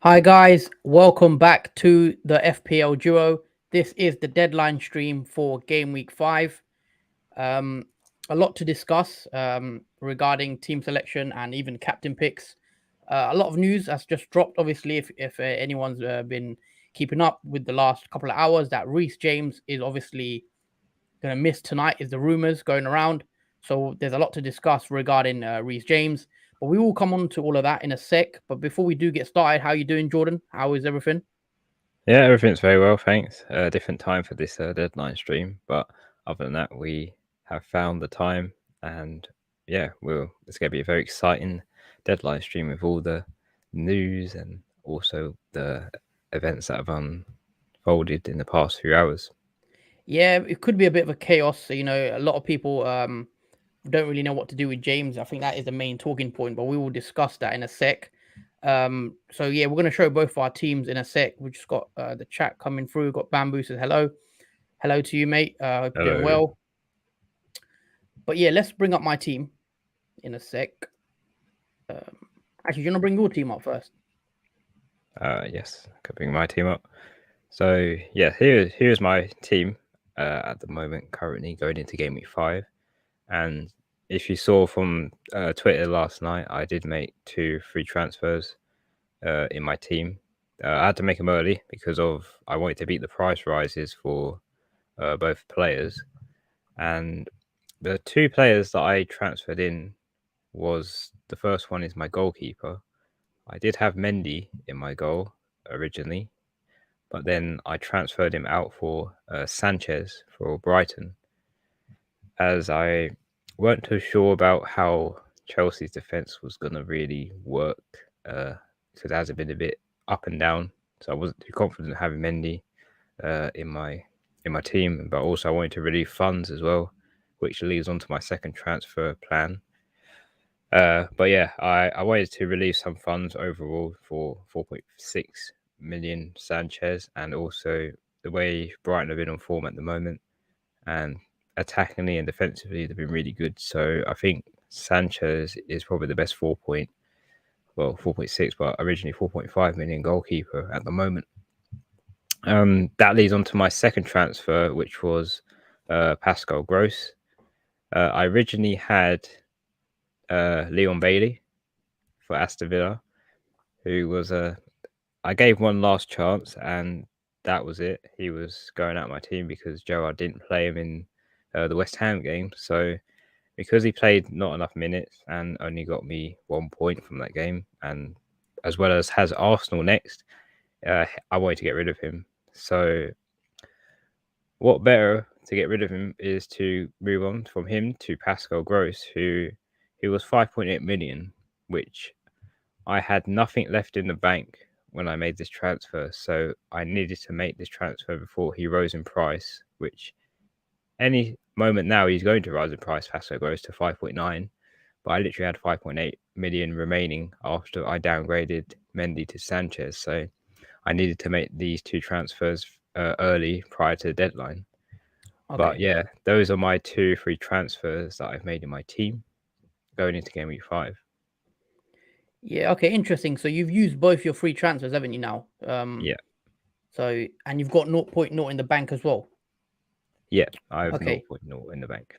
Hi guys, welcome back to the FPL Duo. This is the deadline stream for Game Week 5. A lot to discuss regarding team selection and even captain picks. A lot of news has just dropped, obviously, if anyone's been keeping up with the last couple of hours, that Rhys James is obviously going to miss tonight, is the rumours going around. So there's a lot to discuss regarding Rhys James. But we will come on to all of that in a sec. But before we do get started, how are you doing, Jordan? How is everything? Yeah, everything's very well, thanks. Different time for this deadline stream, but other than that, we have found the time, and yeah, it's going to be a very exciting deadline stream with all the news and also the events that have unfolded in the past few hours. Yeah, it could be a bit of a chaos. So, a lot of people don't really know what to do with James. I think that is the main talking point, but we will discuss that in a sec. So yeah, we're going to show both our teams in a sec. We just got the chat coming through. We've got Bamboo says hello. Hello to you, mate. Hope you're doing Hello. well. But yeah, let's bring up my team in a sec. Actually, you want to bring your team up first? Yes, I could bring my team up. So yeah, here's my team at the moment, currently going into Game Week 5, and if you saw from Twitter last night, I did make 2 free transfers in my team. I had to make them early because I wanted to beat the price rises for both players, and the 2 players that I transferred in was, the first one is my goalkeeper. I did have Mendy in my goal originally, but then I transferred him out for Sanchez for Brighton, as I weren't too sure about how Chelsea's defense was going to really work, because it has been a bit up and down. So I wasn't too confident having Mendy in my team, but also I wanted to relieve funds as well, which leads on to my second transfer plan. But yeah, I wanted to release some funds overall for 4.6 million Sanchez, and also the way Brighton have been on form at the moment, and attackingly and defensively they've been really good. So I think Sanchez is probably the best 4.6, but originally 4.5 million goalkeeper at the moment. That leads on to my second transfer, which was Pascal Gross. I originally had Leon Bailey for Aston Villa, who was I gave one last chance, and that was it. He was going out of my team because Gerrard didn't play him in the West Ham game. So because he played not enough minutes and only got me 1 point from that game, and as well as has Arsenal next, I wanted to get rid of him. So what better to get rid of him is to move on from him to Pascal Gross, who was 5.8 million, which I had nothing left in the bank when I made this transfer. So I needed to make this transfer before he rose in price, which any moment now he's going to rise in price. Pascal Gross to 5.9, but I literally had 5.8 million remaining after I downgraded Mendy to Sanchez. So I needed to make these 2 transfers early prior to the deadline. Okay. But yeah, those are my 2 free transfers that I've made in my team going into Game Week 5. Yeah, okay, interesting. So you've used both your free transfers, haven't you now? Yeah. So, and you've got 0.0 in the bank as well. Yeah, I have Okay. 0.0 in the bank.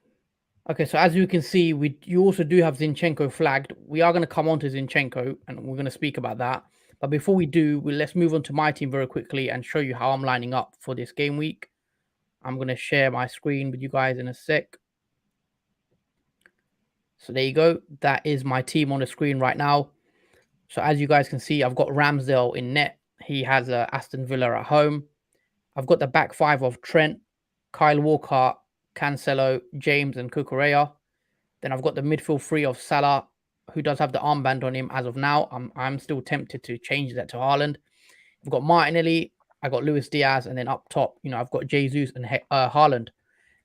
Okay, so as you can see, you also do have Zinchenko flagged. We are going to come on to Zinchenko, and we're going to speak about that. But before we do, let's move on to my team very quickly and show you how I'm lining up for this game week. I'm going to share my screen with you guys in a sec. So there you go. That is my team on the screen right now. So as you guys can see, I've got Ramsdale in net. He has Aston Villa at home. I've got the back 5 of Trent, Kyle Walker, Cancelo, James, and Cucurella. Then I've got the midfield 3 of Salah, who does have the armband on him as of now. I'm still tempted to change that to Haaland. I've got Martinelli, I've got Luis Diaz, and then up top, I've got Jesus and Haaland.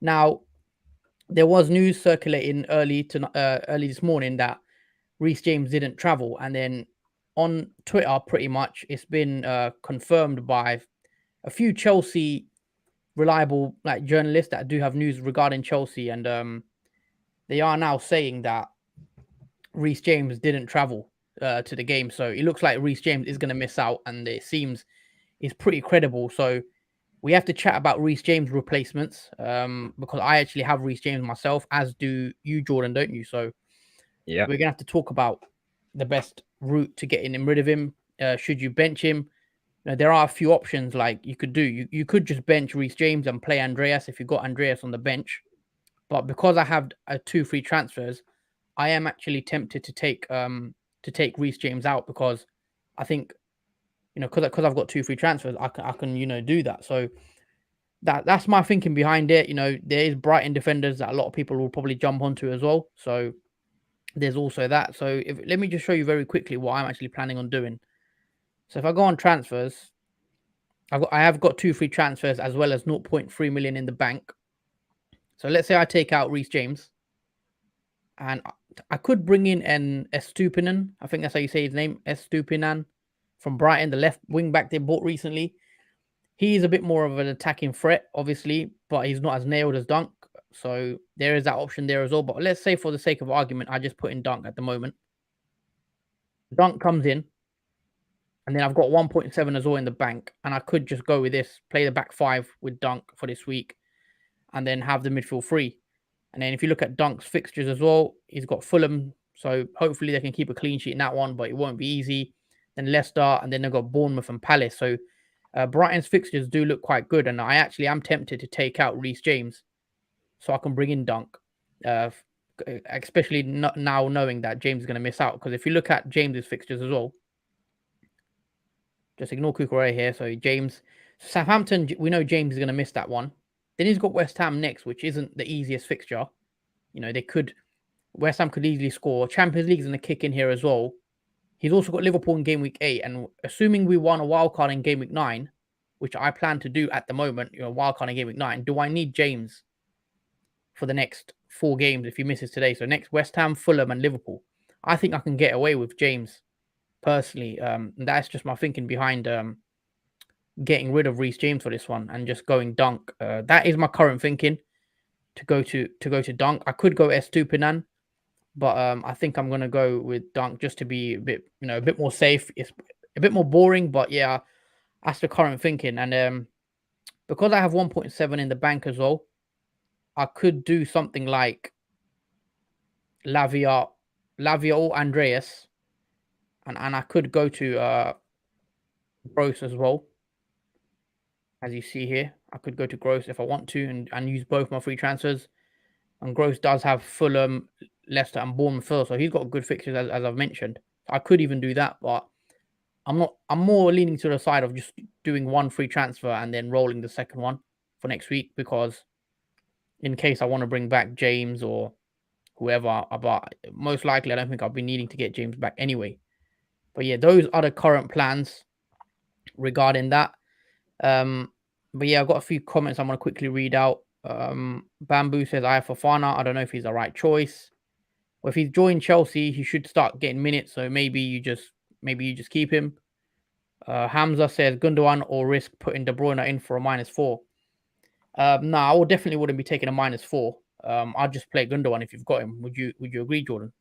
Now, there was news circulating early this morning that Rhys James didn't travel, and then on Twitter, pretty much, it's been confirmed by a few Chelsea reliable journalists that do have news regarding Chelsea, and they are now saying that Rhys James didn't travel to the game. So it looks like Rhys James is going to miss out, and it seems is pretty credible. So we have to chat about Rhys James replacements because I actually have Rhys James myself, as do you, Jordan, don't you? So Yeah. we're going to have to talk about the best route to getting rid of him. Should you bench him? There are a few options like you could do. You could just bench Rhys James and play Andreas if you got Andreas on the bench. But because I have 2 free transfers, I am actually tempted to take Rhys James out because I think because I've got 2 free transfers, I can do that. So that's my thinking behind it. There is Brighton defenders that a lot of people will probably jump onto as well. So there's also that. So let me just show you very quickly what I'm actually planning on doing. So if I go on transfers, I have got 2 free transfers as well as 0.3 million in the bank. So let's say I take out Rhys James, and I could bring in an Estupinan. I think that's how you say his name, Estupinan, from Brighton, the left wing back they bought recently. He's a bit more of an attacking threat, obviously, but he's not as nailed as Dunk. So there is that option there as well. But let's say for the sake of argument, I just put in Dunk at the moment. Dunk comes in, and then I've got 1.7 as well in the bank, and I could just go with this, play the back 5 with Dunk for this week, and then have the midfield 3. And then if you look at Dunk's fixtures as well, he's got Fulham, so hopefully they can keep a clean sheet in that one, but it won't be easy. Then Leicester, and then they've got Bournemouth and Palace. So Brighton's fixtures do look quite good, and I actually am tempted to take out Rhys James so I can bring in Dunk, especially now knowing that James is going to miss out. Because if you look at James's fixtures as well, just ignore Kukurea here. So James, Southampton, we know James is going to miss that one. Then he's got West Ham next, which isn't the easiest fixture. West Ham could easily score. Champions League's going to kick in here as well. He's also got Liverpool in game week 8, and assuming we won a wild card in game week 9, which I plan to do at the moment, wild card in game week 9, do I need James for the next 4 games if he misses today? So next West Ham, Fulham, and Liverpool. I think I can get away with James personally. That's just my thinking behind getting rid of Rhys James for this one and just going Dunk. That is my current thinking to go to Dunk. I could go Estupinan, but I think I'm gonna go with Dunk just to be a bit more safe. It's a bit more boring, but yeah, that's the current thinking. And because I have 1.7 in the bank as well, I could do something like Lavia or Andreas, and I could go to Gross as well. As you see here, I could go to Gross if I want to and use both my free transfers. And Gross does have Fulham, Leicester, and Bournemouth first, so he's got good fixtures as I've mentioned. I could even do that, but I'm not. I'm more leaning to the side of just doing one free transfer and then rolling the second one for next week, because in case I want to bring back James or whoever, but most likely I don't think I'll be needing to get James back anyway. But yeah, those are the current plans regarding that. But yeah, I've got a few comments I'm going to quickly read out. Bamboo says I have Fofana. I don't know if he's the right choice. Well, if he's joined Chelsea, he should start getting minutes. So maybe you just keep him. Hamza says Gundogan or risk putting De Bruyne in for a -4. No, I definitely wouldn't be taking a -4. I'd just play Gundogan if you've got him. Would you agree, Jordan?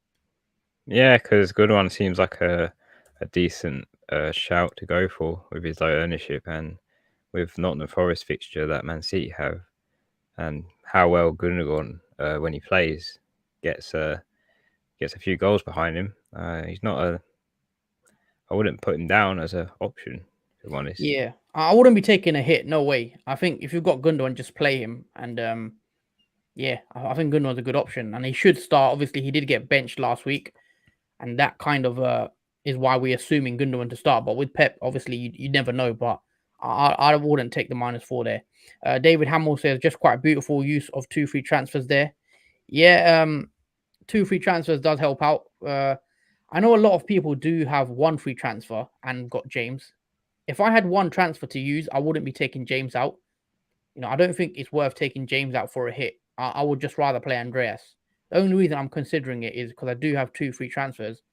Yeah, because Gundogan seems like a decent shout to go for with his low ownership and with Nottingham Forest fixture that Man City have, and how well Gundogan when he plays gets a few goals behind him. He's not a. I wouldn't put him down as an option, if I'm honest. Yeah, I wouldn't be taking a hit. No way. I think if you've got Gundogan, just play him. And yeah, I think Gundogan's a good option, and he should start. Obviously, he did get benched last week, and that kind of is why we're assuming Gundogan to start. But with Pep, obviously, you never know. But I wouldn't take the -4 there. David Hamill says just quite beautiful use of 2 free transfers there. Yeah, 2 free transfers does help out. I know a lot of people do have 1 free transfer and got James. If I had 1 transfer to use, I wouldn't be taking James out. I don't think it's worth taking James out for a hit. I would just rather play Andreas. The only reason I'm considering it is because I do have 2 free transfers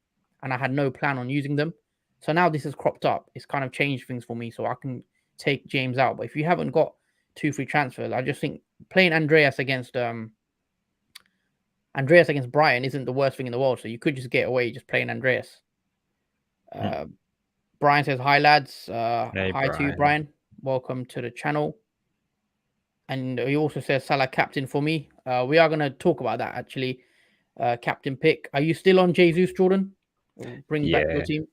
and I had no plan on using them. So now this has cropped up. It's kind of changed things for me, so I can take James out. But if you haven't got 2 free transfers, I just think playing Andreas against Andreas against Brian isn't the worst thing in the world, so you could just get away just playing Andreas. Mm. Uh, Brian says, "Hi lads, Hey, hi to you, Brian. Brian. Welcome to the channel." And he also says, "Salah captain for me." We are going to talk about that actually. Captain pick. Are you still on Jesus, Jordan? Bring back your Yeah, team.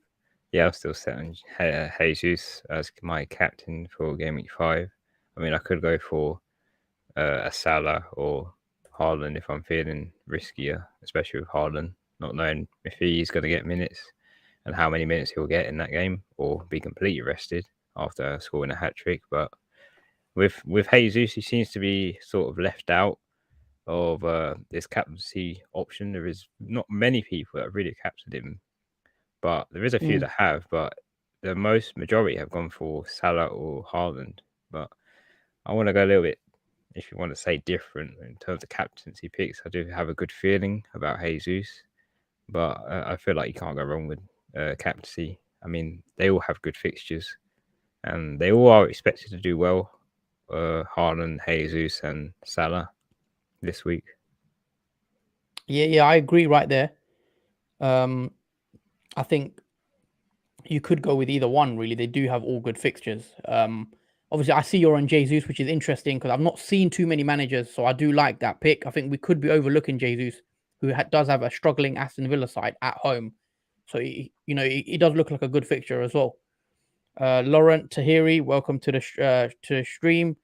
yeah, I'm still set on Jesus as my captain for Game Week 5. I mean, I could go for a Salah or Haaland if I'm feeling riskier, especially with Haaland, not knowing if he's going to get minutes and how many minutes he'll get in that game or be completely rested after scoring a hat trick. But with Jesus, he seems to be sort of left out of this captaincy option. There is not many people that really captured him, but there is a few Mm. that have. But the majority have gone for Salah or Haaland. But I want to go a little bit, if you want to say, different in terms of captaincy picks. I do have a good feeling about Jesus, but I feel like you can't go wrong with captaincy. I mean, they all have good fixtures, and they all are expected to do well. Haaland, Jesus, and Salah this week. Yeah, I agree right there. I think you could go with either one. Really, they do have all good fixtures. Obviously, I see you're on Jesus, which is interesting because I've not seen too many managers, so I do like that pick. I think we could be overlooking Jesus, who does have a struggling Aston Villa side at home, so he does look like a good fixture as well. Laurent Tahiri, welcome to the stream.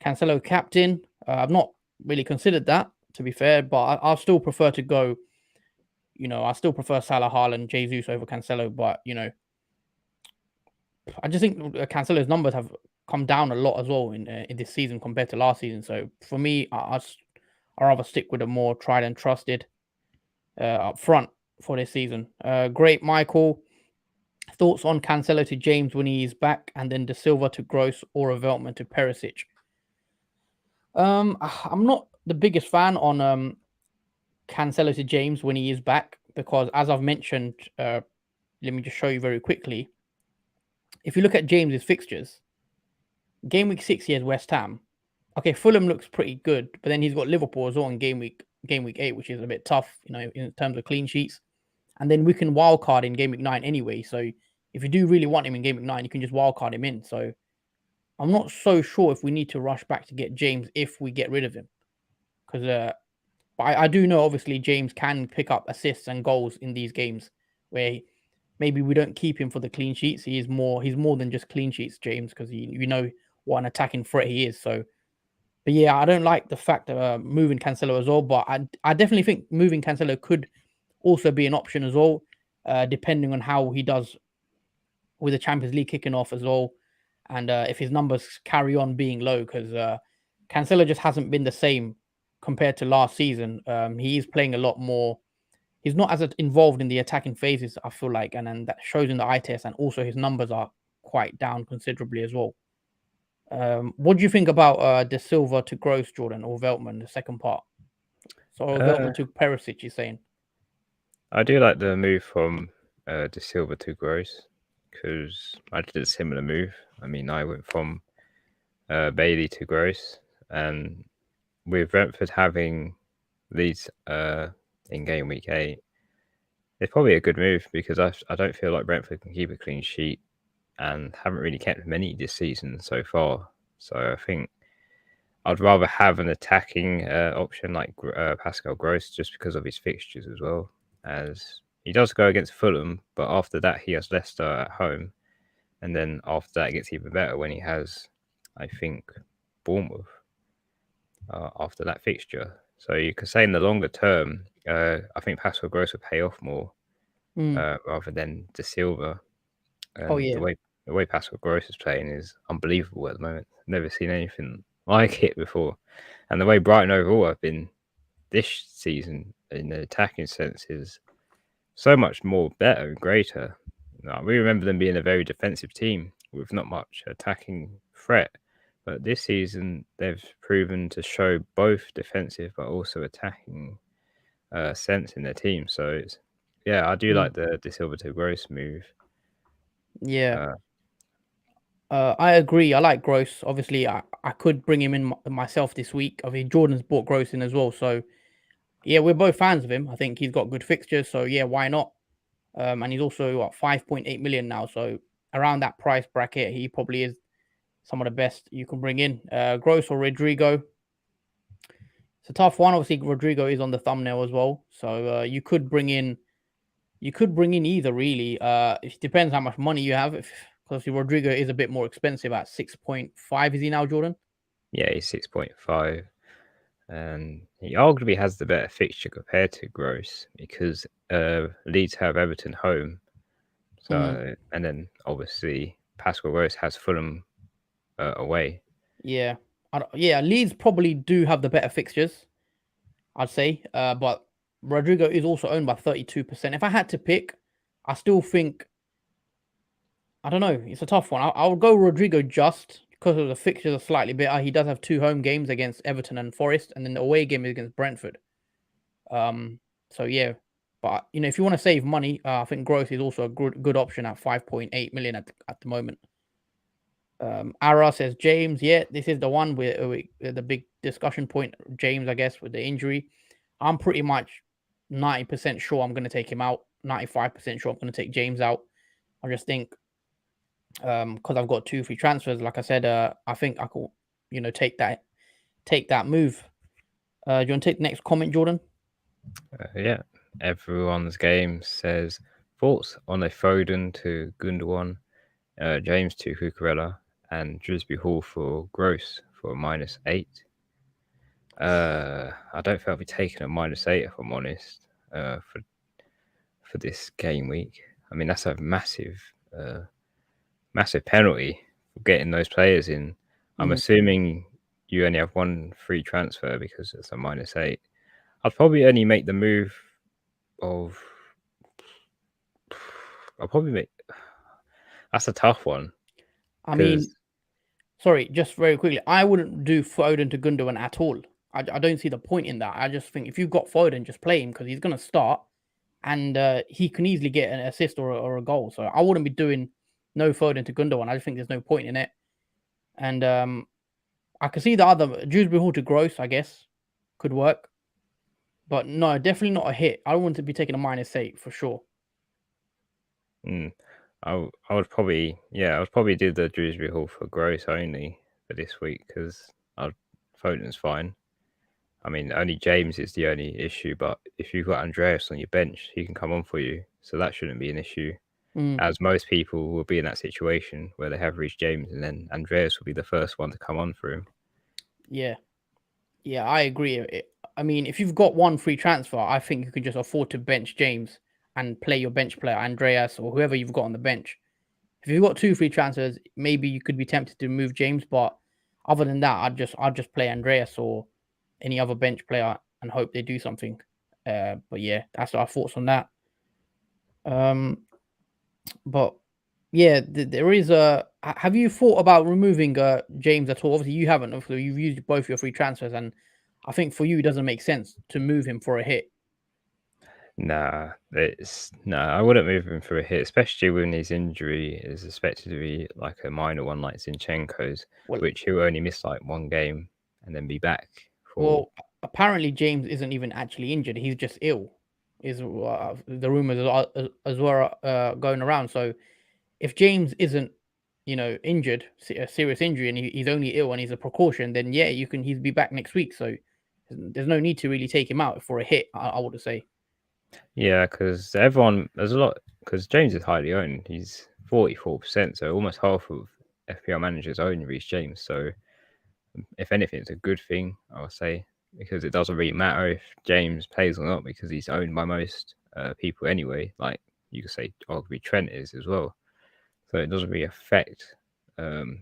Cancelo captain. I've not really considered that, to be fair, but I'll still prefer to go. I still prefer Salah, Haaland, Jesus over Cancelo, but I just think Cancelo's numbers have come down a lot as well in this season compared to last season. So for me, I rather stick with a more tried and trusted up front for this season. Great, Michael. Thoughts on Cancelo to James when he's back, and then De Silva to Gross or a Veltman to Perisic? I'm not the biggest fan on Cancelo to James when he is back because, as I've mentioned, let me just show you very quickly. If you look at James's fixtures, game week 6 he has West Ham. Okay, Fulham looks pretty good, but then he's got Liverpool as well in game week 8, which is a bit tough, in terms of clean sheets. And then we can wildcard in game week 9 anyway. So if you do really want him in game week 9, you can just wildcard him in. So I'm not so sure if we need to rush back to get James if we get rid of him, because but I do know obviously James can pick up assists and goals in these games where maybe we don't keep him for the clean sheets. He's more than just clean sheets, James, because you know what an attacking threat he is. So, but yeah, I don't like the fact of moving Cancelo as well. But I definitely think moving Cancelo could also be an option as well, depending on how he does with the Champions League kicking off as well, and if his numbers carry on being low, because Cancelo just hasn't been the same compared to last season. He is playing a lot more. He's not as involved in the attacking phases, I feel like, and then that shows in the eye test, and also his numbers are quite down considerably as well. What do you think about De Silva to Gross, Jordan, or Veltman, the second part? So Uh, Veltman to Perisic, you're saying? I do like the move from De Silva to Gross because I did a similar move. I mean, I went from Bailey to Gross, and with Brentford having these in game week 8, it's probably a good move because I don't feel like Brentford can keep a clean sheet and haven't really kept many this season so far. So I think I'd rather have an attacking option like Pascal Gross just because of his fixtures as well. As he does go against Fulham, but after that he has Leicester at home, and then after that it gets even better when he has, I think, Bournemouth after that fixture. So you could say in the longer term, I think Pascal Gross will pay off more Mm. rather than De Silva. Oh And yeah. the way Pascal Gross is playing is unbelievable at the moment. Never seen anything like it before. And the way Brighton overall have been this season in the attacking sense is so much more better and greater. We remember them being a very defensive team with not much attacking threat. But this season, they've proven to show both defensive but also attacking sense in their team. So it's, yeah, I do Mm. like the De Silva to Gross move. Yeah. Uh, I agree. I like Gross. Obviously, I could bring him in myself this week. I mean, Jordan's bought Gross in as well, so Yeah, we're both fans of him. I think he's got good fixtures, so yeah, why not? And he's also what 5.8 million now, so around that price bracket, he probably is some of the best you can bring in. Gross or Rodrigo. It's a tough one. Obviously, Rodrigo is on the thumbnail as well, so you could bring in either really. It depends how much money you have. Because Rodrigo is a bit more expensive at 6.5. Is he now, Jordan? Yeah, he's 6.5. And he arguably has the better fixture compared to Gross because Leeds have Everton home. So and then obviously Pascal Gross has Fulham away. Yeah, yeah. Leeds probably do have the better fixtures, I'd say. But Rodrigo is also owned by 32%. If I had to pick, I still think I don't know. It's a tough one. I'll go Rodrigo just because of the fixtures are slightly better. He does have two home games against Everton and Forest, and then the away game is against Brentford. So yeah, but if you want to save money, I think Gross is also a good option at 5.8 million at the moment. Ara says James. Yeah, this is the one where the big discussion point. James, I guess, with the injury, I'm pretty much 90% sure I'm going to take him out. 95% sure I'm going to take James out. I just think because I've got two free transfers, like I said, I think I could, take that move. Do you want to take the next comment, Jordan? Yeah, everyone's game says thoughts on a Foden to Gundogan, James to Cucurella, and Drisby Hall for Gross for -8. I don't think I'll be taking a -8 if I'm honest. For this game week, I mean that's a massive penalty for getting those players in. I'm assuming you only have one free transfer because it's a -8. I'd probably only make the move of. I'll probably make. That's a tough one I mean, because sorry, just very quickly, I wouldn't do Foden to Gundogan at all. I don't see the point in that. I just think if you've got Foden, just play him because he's going to start and he can easily get an assist or a goal. So I wouldn't be doing no Foden to Gundogan. I just think there's no point in it. And I can see the other Dewsbury Hall to Gross, I guess, could work. But no, definitely not a hit. I don't want to be taking a -8 for sure. I would probably do the Dewsbury Hall for Gross only for this week because Foden's fine. I mean, only James is the only issue, but if you've got Andreas on your bench, he can come on for you, so that shouldn't be an issue. As most people will be in that situation where they have Rhys James, and then Andreas will be the first one to come on for him. Yeah, I agree. I mean, if you've got one free transfer, I think you can just afford to bench James and play your bench player, Andreas, or whoever you've got on the bench. If you've got two free transfers, maybe you could be tempted to move James, but other than that, I'd just play Andreas or any other bench player and hope they do something. But yeah, that's our thoughts on that. But yeah, there is a. Have you thought about removing James at all? Obviously, you haven't. Obviously, you've used both your free transfers, and I think for you, it doesn't make sense to move him for a hit. Nah, I wouldn't move him for a hit, especially when his injury is expected to be like a minor one, like Zinchenko's, Well, which he'll only miss like one game and then be back for. well, apparently James isn't even actually injured. He's just ill. Is the rumors as well going around? So if James isn't, injured, a serious injury, and he's only ill and he's a precaution, then yeah, he'll be back next week. So there's no need to really take him out for a hit. I would say. Yeah, because there's a lot, because James is highly owned. He's 44%, so almost half of FPL managers own Rhys James. So if anything, it's a good thing, I would say, because it doesn't really matter if James plays or not, because he's owned by most people anyway. Like you could say, arguably Trent is as well. So it doesn't really affect the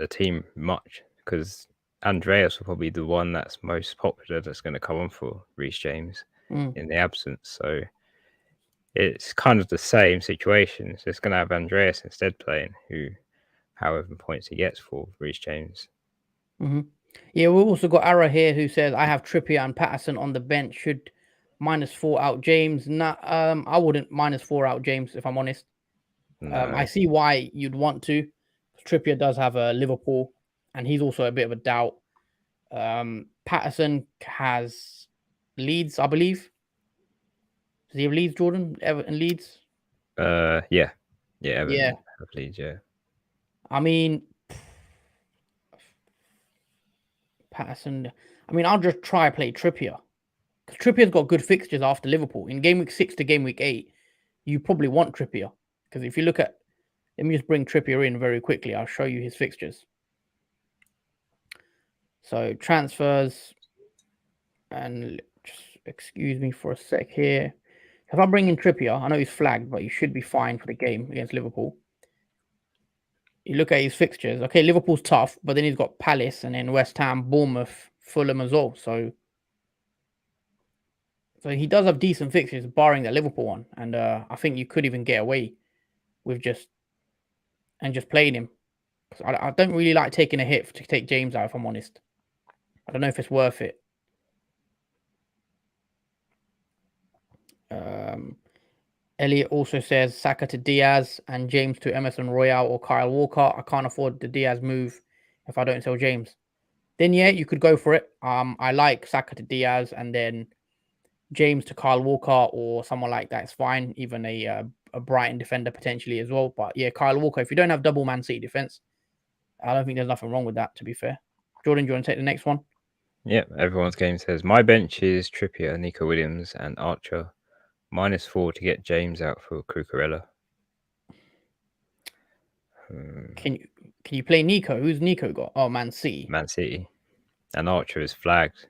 team much, because Andreas will probably be the one that's most popular that's going to come on for Rhys James in the absence. So it's kind of the same situation. It's just going to have Andreas instead playing, who, however points he gets for Rhys James. Yeah, we've also got Ara here who says I have Trippier and Patterson on the bench. Should -4 out James? Nah, I wouldn't -4 out James if I'm honest. No. I see why you'd want to. Trippier does have a Liverpool, and he's also a bit of a doubt. Patterson has Leeds, I believe. Does he have Leeds, Jordan? Everton, Leeds? Yeah. Everton Yeah. have Leeds, yeah. I mean, Patterson. I mean, I'll just try play Trippier. Because Trippier's got good fixtures after Liverpool. In game week 6 to game week 8, you probably want Trippier. Because if you look at, let me just bring Trippier in very quickly. I'll show you his fixtures. So transfers, and just excuse me for a sec here. If I bring in Trippier, I know he's flagged, but he should be fine for the game against Liverpool. You look at his fixtures. Okay, Liverpool's tough, but then he's got Palace and then West Ham, Bournemouth, Fulham as well. So he does have decent fixtures, barring that Liverpool one. And I think you could even get away with just playing him. I don't really like taking a hit to take James out, if I'm honest. I don't know if it's worth it. Elliot also says Saka to Diaz and James to Emerson Royale or Kyle Walker. I can't afford the Diaz move if I don't sell James. Then yeah, you could go for it. I like Saka to Diaz and then James to Kyle Walker or someone like that is fine. Even a Brighton defender potentially as well. But yeah, Kyle Walker. If you don't have double Man City defense, I don't think there's nothing wrong with that. To be fair, Jordan, do you want to take the next one? Yep, everyone's game says my bench is Trippier, Nico Williams, and Archer. -4 to get James out for Cucurella. Can you play Nico? Who's Nico got? Oh, Man City. Man City. And Archer is flagged.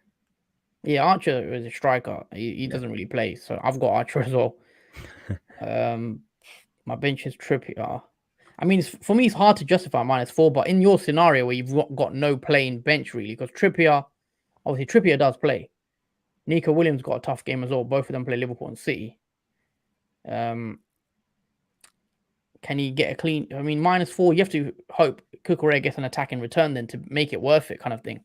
Yeah, Archer is a striker. He doesn't really play, so I've got Archer as well. My bench is Trippier. I mean, for me, it's hard to justify -4, but in your scenario where you've got no playing bench really, because Trippier, obviously Trippier does play. Nico Williams got a tough game as well. Both of them play Liverpool and City. Can he get a clean? I mean, -4. You have to hope Cucurella gets an attack in return then to make it worth it, kind of thing.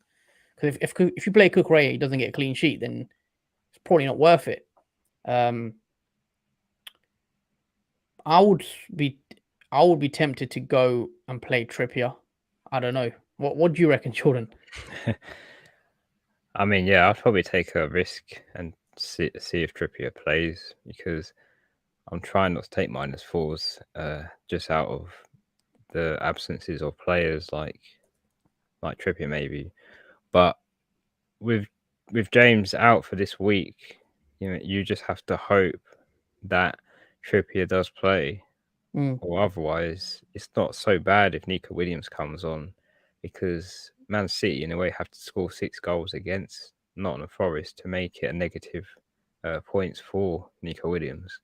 Because if you play Cucurella, he doesn't get a clean sheet, then it's probably not worth it. I would be tempted to go and play Trippier. I don't know. What do you reckon, Jordan? I mean, yeah, I'd probably take a risk and see if Trippier plays because I'm trying not to take -4s just out of the absences of players like Trippier maybe. But with James out for this week, you just have to hope that Trippier does play. Or otherwise, it's not so bad if Nico Williams comes on because Man City, in a way, have to score 6 goals against Nottingham Forest to make it a negative points for Nico Williams,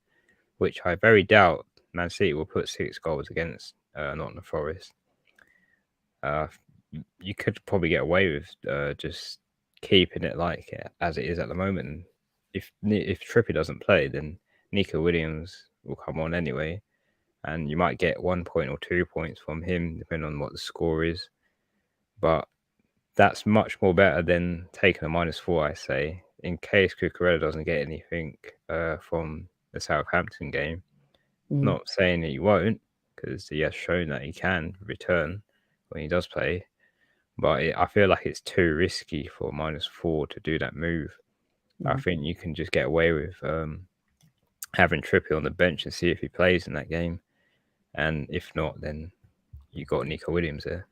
which I very doubt Man City will put 6 goals against Nottingham Forest. You could probably get away with just keeping it like as it is at the moment. If Trippier doesn't play, then Nico Williams will come on anyway. And you might get 1 point or 2 points from him, depending on what the score is. But that's much more better than taking a -4, I say, in case Cucurella doesn't get anything from the Southampton game. Not saying that he won't, because he has shown that he can return when he does play. But I feel like it's too risky for -4 to do that move. I think you can just get away with having Trippier on the bench and see if he plays in that game. And if not, then you got Nico Williams there.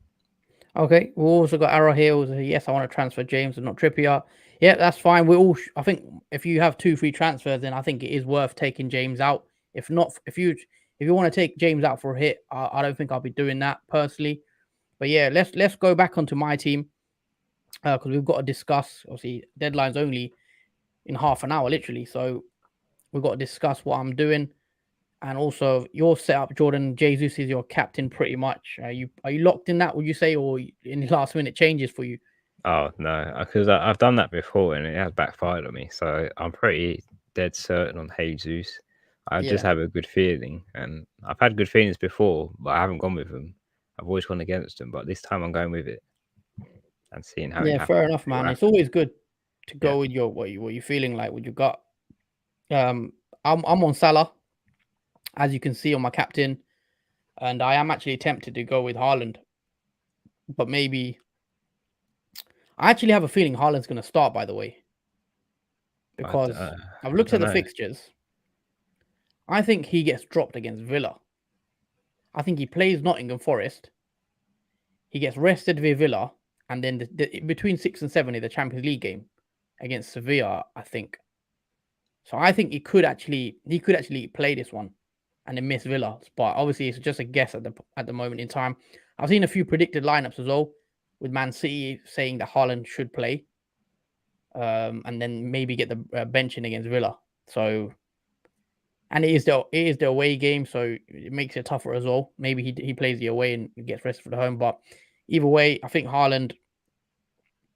Okay, we also got Arrow here. Yes, I want to transfer James and not Trippier. Yeah, that's fine. I think if you have 2 free transfers, then I think it is worth taking James out. If not, if you want to take James out for a hit, I don't think I'll be doing that personally. But yeah, let's go back onto my team because we've got to discuss. Obviously, deadline's only in half an hour, literally. So we've got to discuss what I'm doing. And also your setup, Jordan. Jesus is your captain pretty much. Are you locked in that, would you say, or in the last minute changes for you? Oh, no, because I've done that before and it has backfired on me. So I'm pretty dead certain on Jesus. I just have a good feeling. And I've had good feelings before, but I haven't gone with them. I've always gone against them. But this time I'm going with it and seeing how it happens. Fair enough, man. It's always good to go with your what you're feeling like, what you got. I'm on Salah, as you can see on my captain, and I am actually tempted to go with Haaland, but maybe I actually have a feeling Haaland's going to start. By the way, because I've I looked at don't the know. fixtures. I think he gets dropped against Villa. I think he plays Nottingham Forest. He gets rested via Villa, and then between 6 and 7 is the Champions League game against Sevilla, I think. So I think he could actually play this one and then miss Villa. But obviously it's just a guess at the moment in time. I've seen a few predicted lineups as well, with Man City saying that Haaland should play, and then maybe get the benching against Villa. So, and it is the away game, so it makes it tougher as well. Maybe he plays the away and gets rested for the home. But either way, I think Haaland,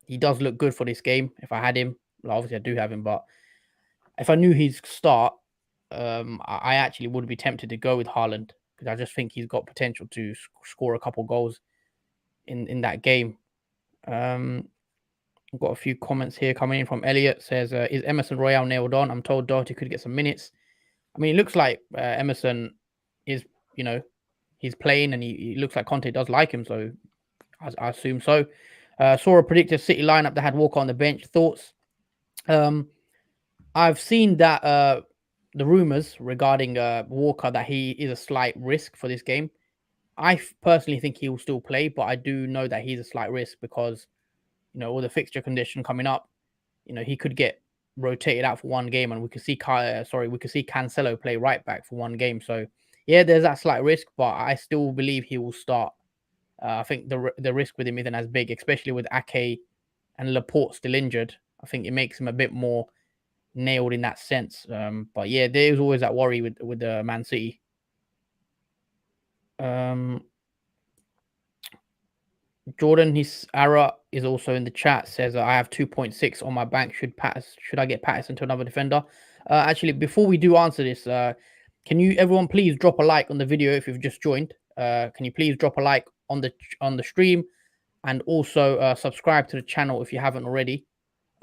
he does look good for this game. If I had him, well, obviously I do have him, but if I knew he'd start, I actually would be tempted to go with Haaland because I just think he's got potential to score a couple goals in that game. I've got a few comments here coming in from Elliot. Says, "Is Emerson Royale nailed on? I'm told Doherty could get some minutes." I mean, it looks like Emerson is, he's playing, and he looks like Conte does like him, so I assume so. Saw a predicted City lineup that had Walker on the bench. Thoughts? I've seen that the rumors regarding Walker, that he is a slight risk for this game. I personally think he will still play, but I do know that he's a slight risk because with the fixture condition coming up, he could get rotated out for one game, and we could see Cancelo play right back for one game. So yeah, there's that slight risk, but I still believe he will start. I think the risk with him isn't as big, especially with Ake and Laporte still injured. I think it makes him a bit more nailed in that sense. But yeah, there's always that worry with the Man City. Jordan, his Ara is also in the chat. Says I have 2.6 on my bank. Should I get Patterson to another defender? Actually, before we do answer this, can you everyone please drop a like on the video if you've just joined? Can you please drop a like on the stream, and also subscribe to the channel if you haven't already?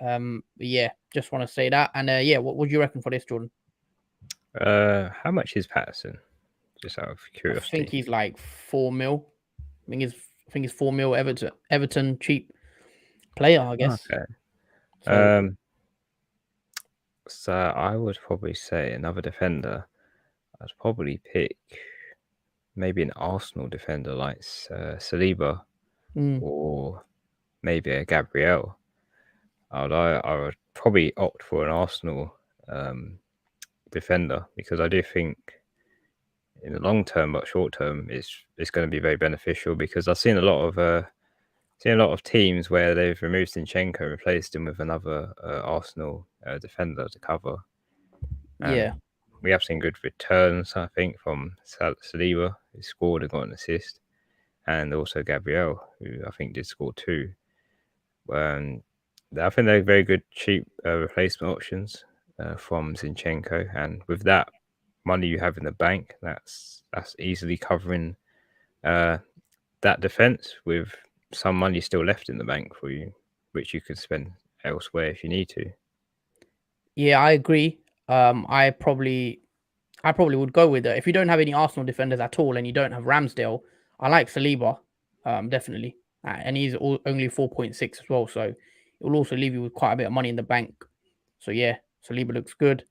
Yeah, just want to say that. And yeah, what do you reckon for this, Jordan? How much is Patterson? Just out of curiosity. I think he's like 4 mil. I think he's 4 mil. Everton cheap player, I guess. Okay. So I would probably say another defender. I'd probably pick maybe an Arsenal defender like Saliba, or maybe a Gabriel. I would probably opt for an Arsenal defender because I do think in the long term, but short term, it's going to be very beneficial because I've seen a lot of teams where they've removed Zinchenko and replaced him with another Arsenal defender to cover. And yeah, we have seen good returns, I think, from Saliba, who scored and got an assist, and also Gabriel, who I think did score too. I think they're very good, cheap replacement options from Zinchenko, and with that money you have in the bank, that's easily covering that defense with some money still left in the bank for you, which you could spend elsewhere if you need to. Yeah, I agree. I probably would go with it. If you don't have any Arsenal defenders at all and you don't have Ramsdale, I like Saliba, definitely. And he's only 4.6 as well, so it will also leave you with quite a bit of money in the bank. So yeah, Saliba looks good.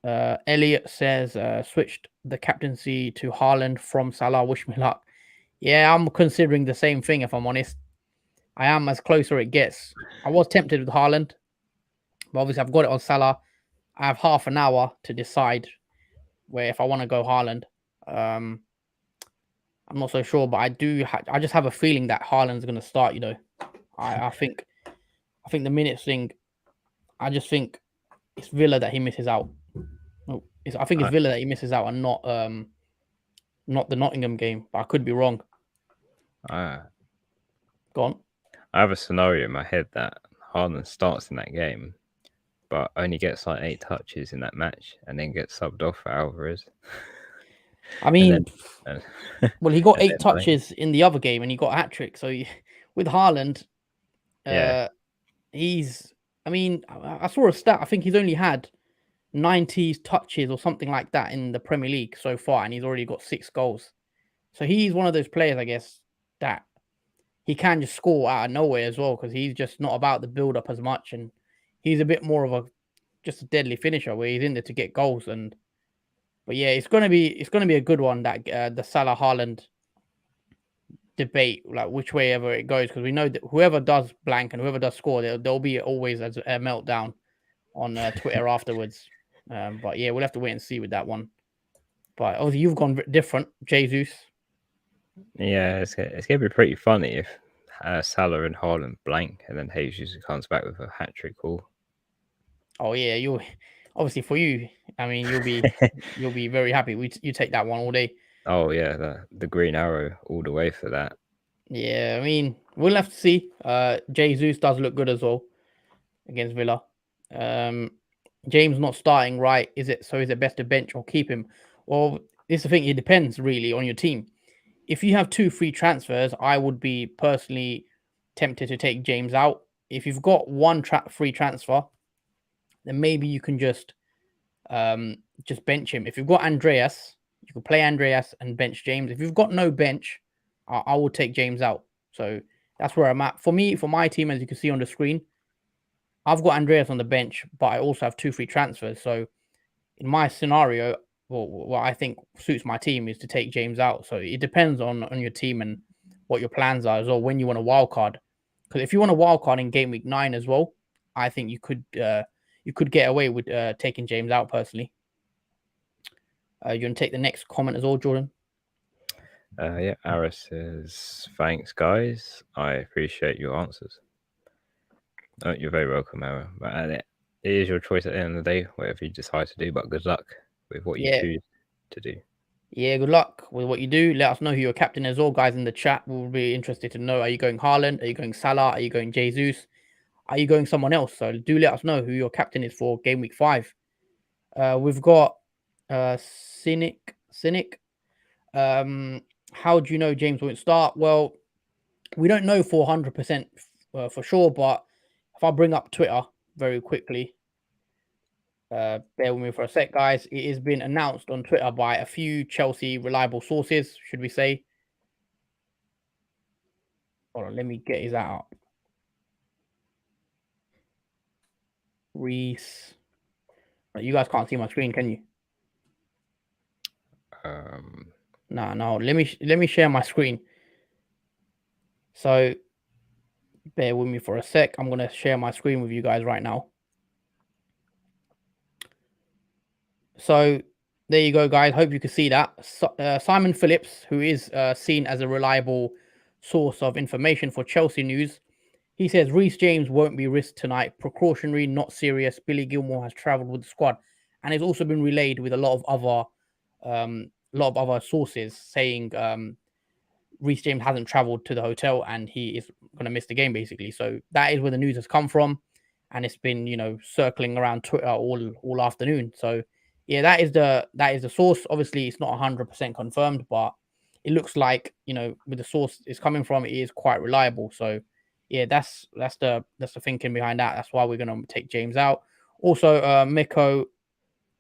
Elliot says switched the captaincy to Haaland from Salah. Wish me luck. Yeah, I'm considering the same thing, if I'm honest. I am as closer it gets. I was tempted with Haaland, but obviously I've got it on Salah. I have half an hour to decide where if I want to go Haaland. I'm not so sure, but I just have a feeling that Haaland's going to start. I think the minutes thing. I just think it's Villa that he misses out. No, I think it's Villa that he misses out, and not the Nottingham game. But I could be wrong. Go on. I have a scenario in my head that Haaland starts in that game, but only gets like 8 touches in that match, and then gets subbed off for Alvarez. I mean, well, he got 8 touches in the other game, and he got a hat trick. So with Haaland, he's. I mean, I saw a stat. I think he's only had 90 touches or something like that in the Premier League so far, and he's already got 6 goals. So he's one of those players, I guess, that he can just score out of nowhere as well, because he's just not about the build up as much, and he's a bit more of a just a deadly finisher where he's in there to get goals. But yeah, it's gonna be a good one, that the Salah Haaland debate, like which way ever it goes, because we know that whoever does blank and whoever does score, there'll be always a meltdown on Twitter afterwards. But yeah, we'll have to wait and see with that one. But obviously, you've gone different, Jesus. Yeah, it's gonna be pretty funny if Salah and Haaland blank, and then Jesus comes back with a hat trick haul. Oh yeah, you obviously for you. I mean, you'll be very happy. You take that one all day. Oh yeah, the green arrow all the way for that. Yeah, I mean, we'll have to see. Jesus does look good as well against Villa. Um, James not starting, right? Is it best to bench or keep him? Well, it's the thing. It depends really on your team. If you have 2 free transfers, I would be personally tempted to take James out. If you've got one free transfer, then maybe you can just bench him. If you've got Andreas, you can play Andreas and bench James. If you've got no bench, I will take James out. So that's where I'm at. For me, for my team, as you can see on the screen, I've got Andreas on the bench, but I also have 2 free transfers. So in my scenario, what I think suits my team is to take James out. So it depends on your team and what your plans are as well when you want a wild card. Because if you want a wild card in game week 9 as well, I think you could get away with taking James out personally. You want to take the next comment as well, Jordan? Yeah, Aris says, thanks, guys. I appreciate your answers. You're very welcome, Ara. But it is your choice at the end of the day, whatever you decide to do, but good luck with what you choose to do. Yeah, good luck with what you do. Let us know who your captain is, all guys in the chat. We'll be interested to know. Are you going Haaland? Are you going Salah? Are you going Jesus? Are you going someone else? So do let us know who your captain is for game week 5. We've got Cynic. How do you know James won't start? Well, we don't know 400% for sure, but if I bring up Twitter very quickly, bear with me for a sec, guys. It has been announced on Twitter by a few Chelsea reliable sources, should we say. Hold on, let me get his out. Rhys. You guys can't see my screen, can you? No. Let me share my screen. So bear with me for a sec. I'm gonna share my screen with you guys right now. So there you go, guys. Hope you can see that. Simon Phillips, who is seen as a reliable source of information for Chelsea news, he says Rhys James won't be risked tonight. Precautionary, not serious. Billy Gilmore has travelled with the squad, and it's also been relayed with a lot of other sources saying Rhys James hasn't travelled to the hotel and he is going to miss the game basically. So that is where the news has come from, and it's been circling around Twitter all afternoon. So yeah, that is the source. Obviously, it's not 100% confirmed, but it looks like with the source it's coming from, it is quite reliable. So yeah, that's the thinking behind that. That's why we're gonna take James out. Also, Miko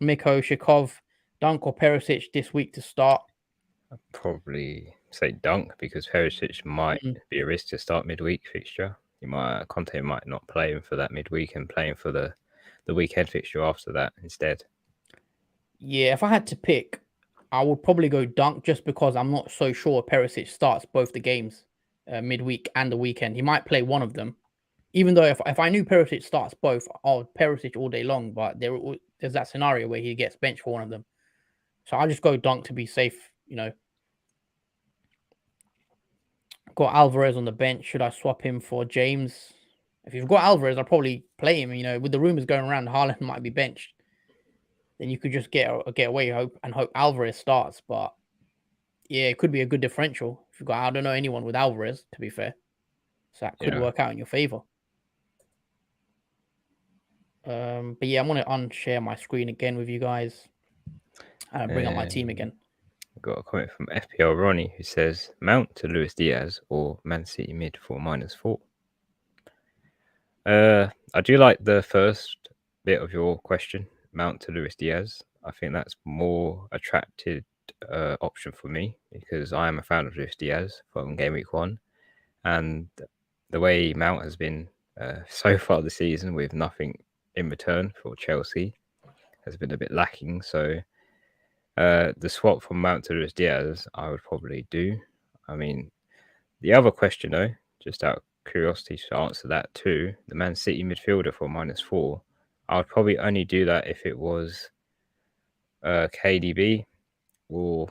Shikov, Dunk or Perisic this week to start. I'd probably say Dunk because Perisic might be a risk to start midweek fixture. Conte might not play him for that midweek and play him for the weekend fixture after that instead. Yeah, if I had to pick, I would probably go Dunk just because I'm not so sure Perisic starts both the games, midweek and the weekend. He might play one of them. Even though if I knew Perisic starts both, I'll Perisic all day long. But there's that scenario where he gets benched for one of them. So I'll just go Dunk to be safe. Got Alvarez on the bench. Should I swap him for James? If you've got Alvarez, I'll probably play him. With the rumors going around, Haaland might be benched. Then you could just get away hope Alvarez starts. But yeah, it could be a good differential. If you've got, I don't know anyone with Alvarez, to be fair. So that could work out in your favor. But yeah, I'm gonna unshare my screen again with you guys and bring up my team again. Got a comment from FPL Ronnie who says Mount to Luis Diaz or Man City mid for -4. I do like the first bit of your question, Mount to Luis Diaz. I think that's more attractive option for me because I am a fan of Luis Diaz from game week 1, and the way Mount has been so far this season with nothing in return for Chelsea has been a bit lacking. So the swap from Mount to Rhys Diaz, I would probably do. I mean, the other question though, just out of curiosity to answer that too, the Man City midfielder for -4, I would probably only do that if it was KDB, or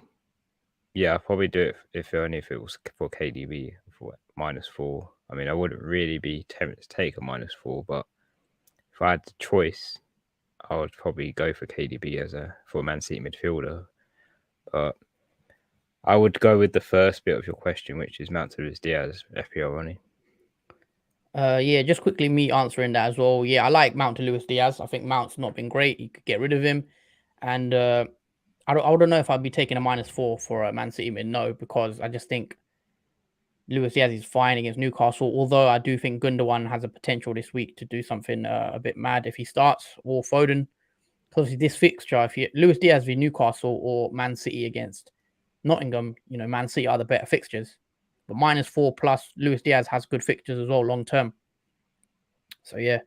yeah, I'd probably do it if it was for KDB for -4. I mean, I wouldn't really be tempted to take a -4, but if I had the choice, I would probably go for KDB for a Man City midfielder. But I would go with the first bit of your question, which is Mount to Rhys Diaz, FPL Ronnie. Yeah, just quickly me answering that as well. Yeah, I like Mount to Luis Diaz. I think Mount's not been great. You could get rid of him. And I don't know if I'd be taking a -4 for a Man City mid. No, because I just think Luis Diaz is fine against Newcastle. Although I do think Gundogan has a potential this week to do something a bit mad if he starts, or Foden. Because this fixture, if you Luis Diaz v Newcastle or Man City against Nottingham, Man City are the better fixtures. But -4 plus Luis Diaz has good fixtures as well long term. So yeah,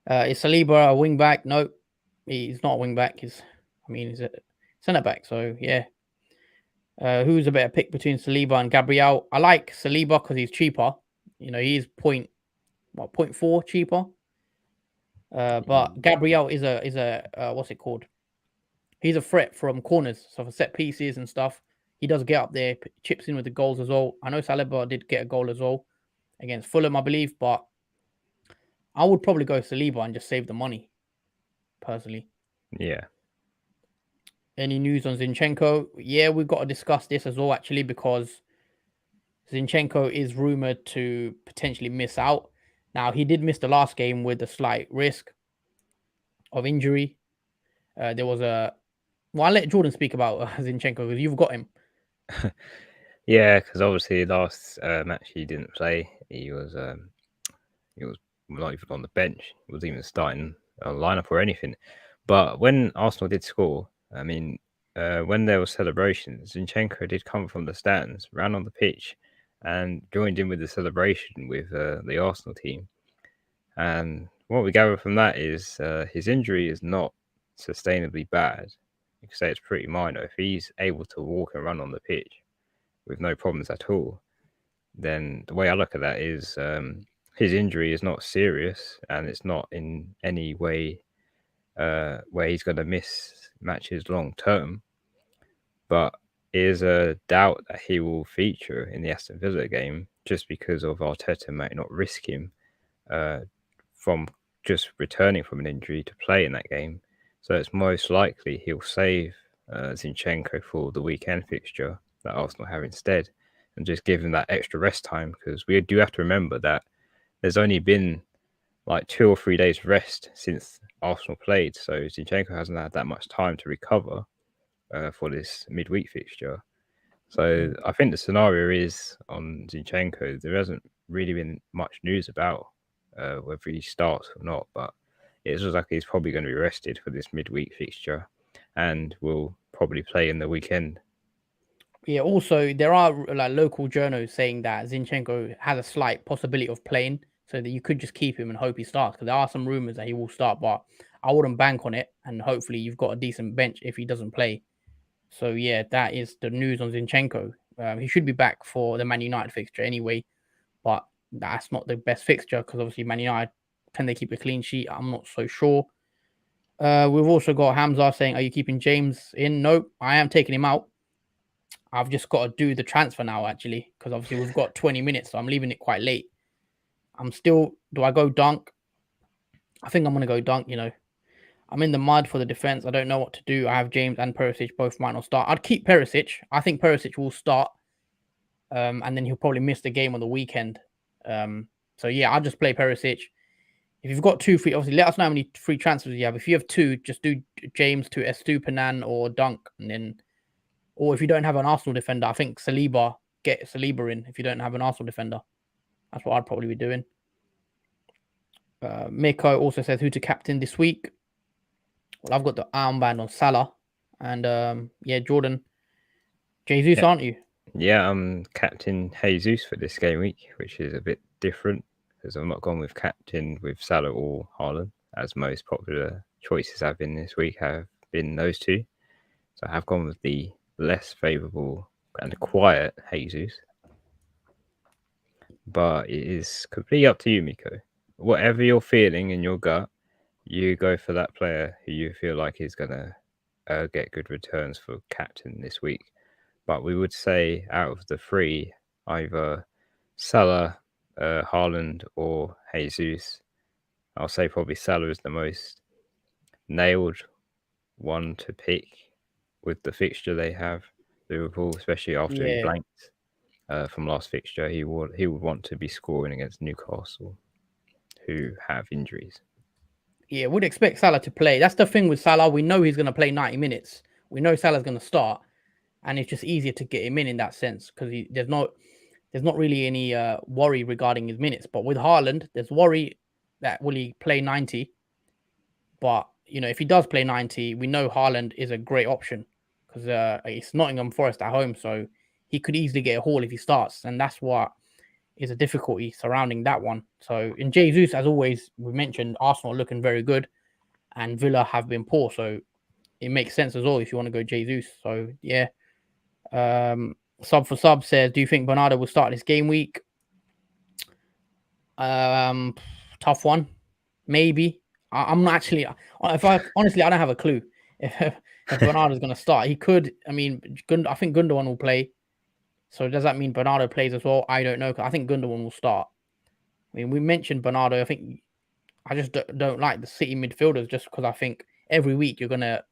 is Saliba a wing back? No, he's not a wing back. He's a centre back. So yeah, who's a better pick between Saliba and Gabriel? I like Saliba because he's cheaper. He's 0.4 cheaper. But Gabriel is a what's it called? He's a threat from corners, so for set pieces and stuff. He does get up there, chips in with the goals as well. I know Saliba did get a goal as well against Fulham, I believe, but I would probably go Saliba and just save the money, personally. Yeah. Any news on Zinchenko? Yeah, we've got to discuss this as well, actually, because Zinchenko is rumored to potentially miss out. Now, he did miss the last game with a slight risk of injury. There was I'll let Jordan speak about Zinchenko because you've got him. Yeah, because obviously last match he didn't play. He was not even on the bench. He wasn't even starting a lineup or anything. But when Arsenal did score, I mean, when there were celebrations, Zinchenko did come from the stands, ran on the pitch, and joined in with the celebration with the Arsenal team. And what we gather from that is his injury is not sustainably bad. You could say it's pretty minor. If he's able to walk and run on the pitch with no problems at all, then the way I look at that is his injury is not serious, and it's not in any way where he's going to miss matches long term. But is a doubt that he will feature in the Aston Villa game just because of Arteta might not risk him from just returning from an injury to play in that game. So it's most likely he'll save Zinchenko for the weekend fixture that Arsenal have instead, and just give him that extra rest time, because we do have to remember that there's only been like 2 or 3 days rest since Arsenal played, so Zinchenko hasn't had that much time to recover for this midweek fixture. So I think the scenario is on Zinchenko, there hasn't really been much news about whether he starts or not, but it looks like he's probably going to be rested for this midweek fixture and will probably play in the weekend. Yeah, also, there are like local journals saying that Zinchenko has a slight possibility of playing, so that you could just keep him and hope he starts, because there are some rumors that he will start, but I wouldn't bank on it, and hopefully you've got a decent bench if he doesn't play. So yeah, that is the news on Zinchenko. He should be back for the Man United fixture anyway, but that's not the best fixture because obviously Man United, can they keep a clean sheet? I'm not so sure. We've also got Hamza saying, "Are you keeping James in?" Nope, I am taking him out. I've just got to do the transfer now, actually, because obviously we've got 20 minutes, so I'm leaving it quite late. Do I go Dunk? I think I'm going to go Dunk, I'm in the mud for the defense. I don't know what to do. I have James and Perisic, both might not start. I'd keep Perisic. I think Perisic will start, and then he'll probably miss the game on the weekend. So yeah, I'll just play Perisic. If you've got 2 free, obviously let us know how many free transfers you have. If you have 2, just do James to Estupinan or Dunk, and then, or if you don't have an Arsenal defender, I think get Saliba in if you don't have an Arsenal defender. That's what I'd probably be doing. Miko also says who to captain this week. Well, I've got the armband on Salah, and yeah, Jordan, Jesus, aren't you? Yeah, I'm Captain Jesus for this game week, which is a bit different because I'm not gone with captain with Salah or Haaland as most popular choices have been this week have been those two. So I have gone with the less favourable and quiet Jesus. But it is completely up to you, Miko. Whatever you're feeling in your gut, you go for that player who you feel like is going to get good returns for captain this week. But we would say out of the three, either Salah, Haaland, or Jesus. I'll say probably Salah is the most nailed one to pick with the fixture they have. Liverpool, especially after he blanked from last fixture, he would want to be scoring against Newcastle, who have injuries. Yeah, we'd expect Salah to play. That's the thing with Salah. We know he's going to play 90 minutes. We know Salah's going to start, and it's just easier to get him in that sense because there's not really any worry regarding his minutes. But with Haaland, there's worry that will he play 90. But if he does play 90, we know Haaland is a great option because it's Nottingham Forest at home, so he could easily get a haul if he starts, and that's what is a difficulty surrounding that one. So in Jesus, as always, we mentioned Arsenal looking very good, and Villa have been poor, so it makes sense as well if you want to go Jesus. So yeah. Sub for Sub says, do you think Bernardo will start this game week? Tough one. Maybe. I'm not actually. Honestly, I don't have a clue if Bernardo's going to start. He could. I mean, I think Gundogan will play. So does that mean Bernardo plays as well? I don't know. I think Gundogan will start. I mean, we mentioned Bernardo. I think I just don't like the City midfielders just because I think every week you're gonna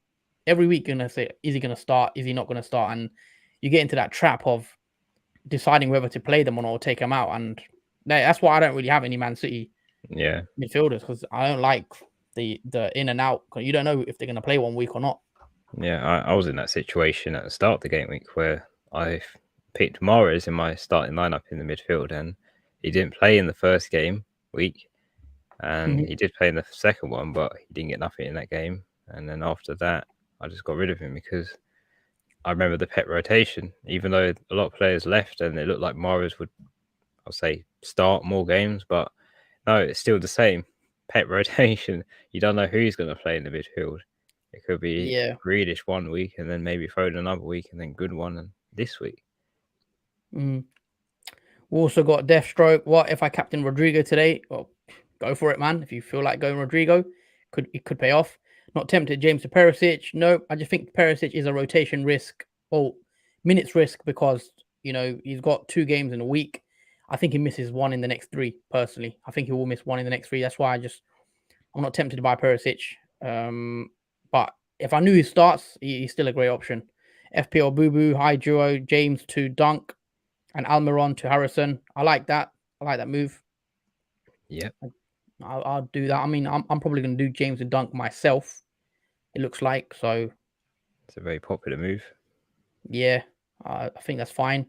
say, is he going to start? Is he not going to start? And you get into that trap of deciding whether to play them or not or take them out. And that's why I don't really have any Man City midfielders because I don't like the in and out. You don't know if they're going to play one week or not. Yeah, I was in that situation at the start of the game week where I picked Mahrez in my starting lineup in the midfield, and he didn't play in the first game week, and he did play in the second one, but he didn't get nothing in that game. And then after that, I just got rid of him because I remember the Pep rotation. Even though a lot of players left, and it looked like Mahrez would, I'll say, start more games, but no, it's still the same. Pep rotation. You don't know who's going to play in the midfield. It could be Grealish one week, and then maybe Foden another week, and then good one this week. We also got Deathstroke. What if I captain Rodrigo today? Well, go for it, man. If you feel like going Rodrigo, it could pay off. Not tempted James to Perisic. No, I just think Perisic is a rotation risk or minutes risk because he's got 2 games in a week. I think he misses one in the next 3. Personally, I think he will miss one in the next 3. That's why I'm not tempted by Perisic. But if I knew he starts, he's still a great option. FPL Boo Boo, hi duo, James to Dunk, and Almiron to Harrison. I like that. I like that move. Yeah, I'll do that. I mean, I'm probably going to do James to Dunk myself. It looks like so. It's a very popular move. Yeah, I think that's fine.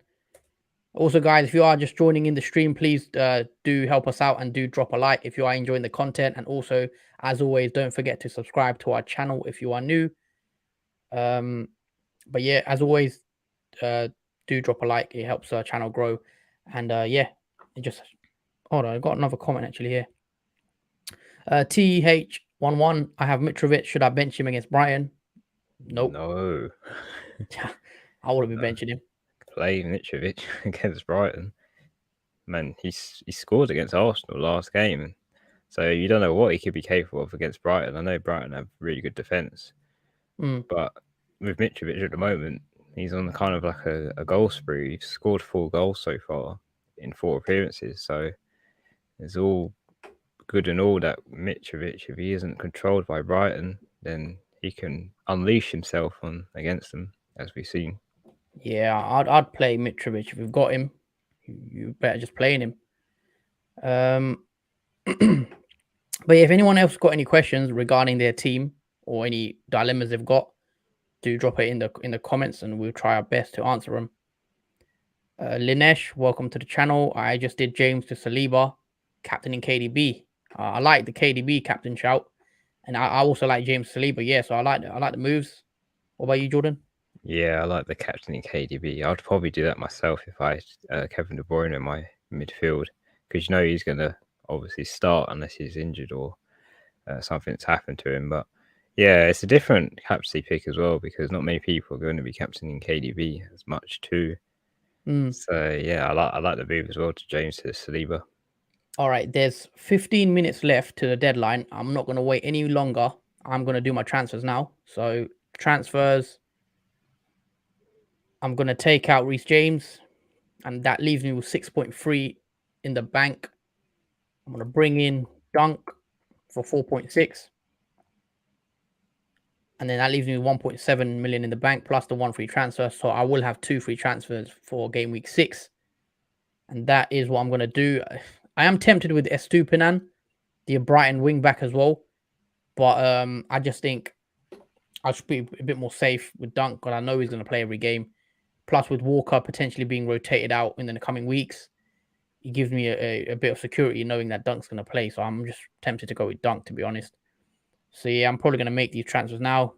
Also, guys, if you are just joining in the stream, please do help us out and do drop a like if you are enjoying the content. And also, as always, don't forget to subscribe to our channel if you are new. But yeah, as always, do drop a like. It helps our channel grow. And yeah, hold on. I got another comment actually here. TH11, I have Mitrovic. Should I bench him against Brighton? Nope. No. I wouldn't be benching him. Play Mitrovic against Brighton. Man, he scored against Arsenal last game. So you don't know what he could be capable of against Brighton. I know Brighton have really good defence. But with Mitrovic at the moment, he's on kind of like a goal spree. He's scored 4 goals so far in 4 appearances. So it's all good and all that Mitrovic, if he isn't controlled by Brighton, then he can unleash himself against them, as we've seen. Yeah, I'd play Mitrovic if you've got him. You better just play him. But if anyone else got any questions regarding their team or any dilemmas they've got, do drop it in the comments and we'll try our best to answer them. Linesh, welcome to the channel. I just did James to Saliba, captaining KDB. I like the KDB captain shout, and I also like James Saliba. Yeah, so I like the moves. What about you, Jordan? Yeah, I like the captaining KDB. I'd probably do that myself if I had Kevin De Bruyne in my midfield, because he's going to obviously start unless he's injured or something's happened to him. But yeah, it's a different captaincy pick as well because not many people are going to be captaining KDB as much too. So yeah, I like the move as well to James to Saliba. All right, there's 15 minutes left to the deadline. I'm not going to wait any longer. I'm going to do my transfers now. So transfers, I'm going to take out Rhys James, and that leaves me with 6.3 in the bank. I'm going to bring in Dunk for 4.6. And then that leaves me with 1.7 million in the bank plus the 1 free transfer. So I will have 2 free transfers for game week 6. And that is what I'm going to do. I am tempted with Estupinan, the Brighton wing back as well. But I just think I should be a bit more safe with Dunk because I know he's going to play every game. Plus, with Walker potentially being rotated out in the coming weeks, it gives me a bit of security knowing that Dunk's going to play. So I'm just tempted to go with Dunk, to be honest. So yeah, I'm probably going to make these transfers now.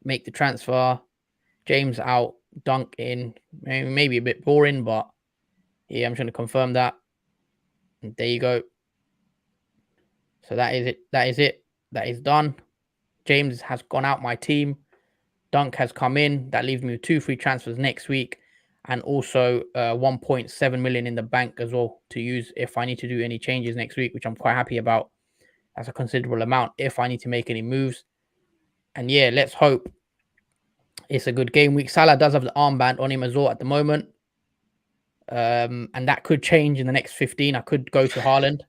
Make the transfer. James out, Dunk in. Maybe a bit boring, but yeah, I'm just going to confirm that. And there you go. So that is it. That is it. That is done. James has gone out my team. Dunk has come in. That leaves me with 2 free transfers next week. And also 1.7 million in the bank as well to use if I need to do any changes next week, which I'm quite happy about. That's a considerable amount if I need to make any moves. And yeah, let's hope it's a good game week. Salah does have the armband on him as well at the moment. And that could change in the next 15. I could go to Haaland.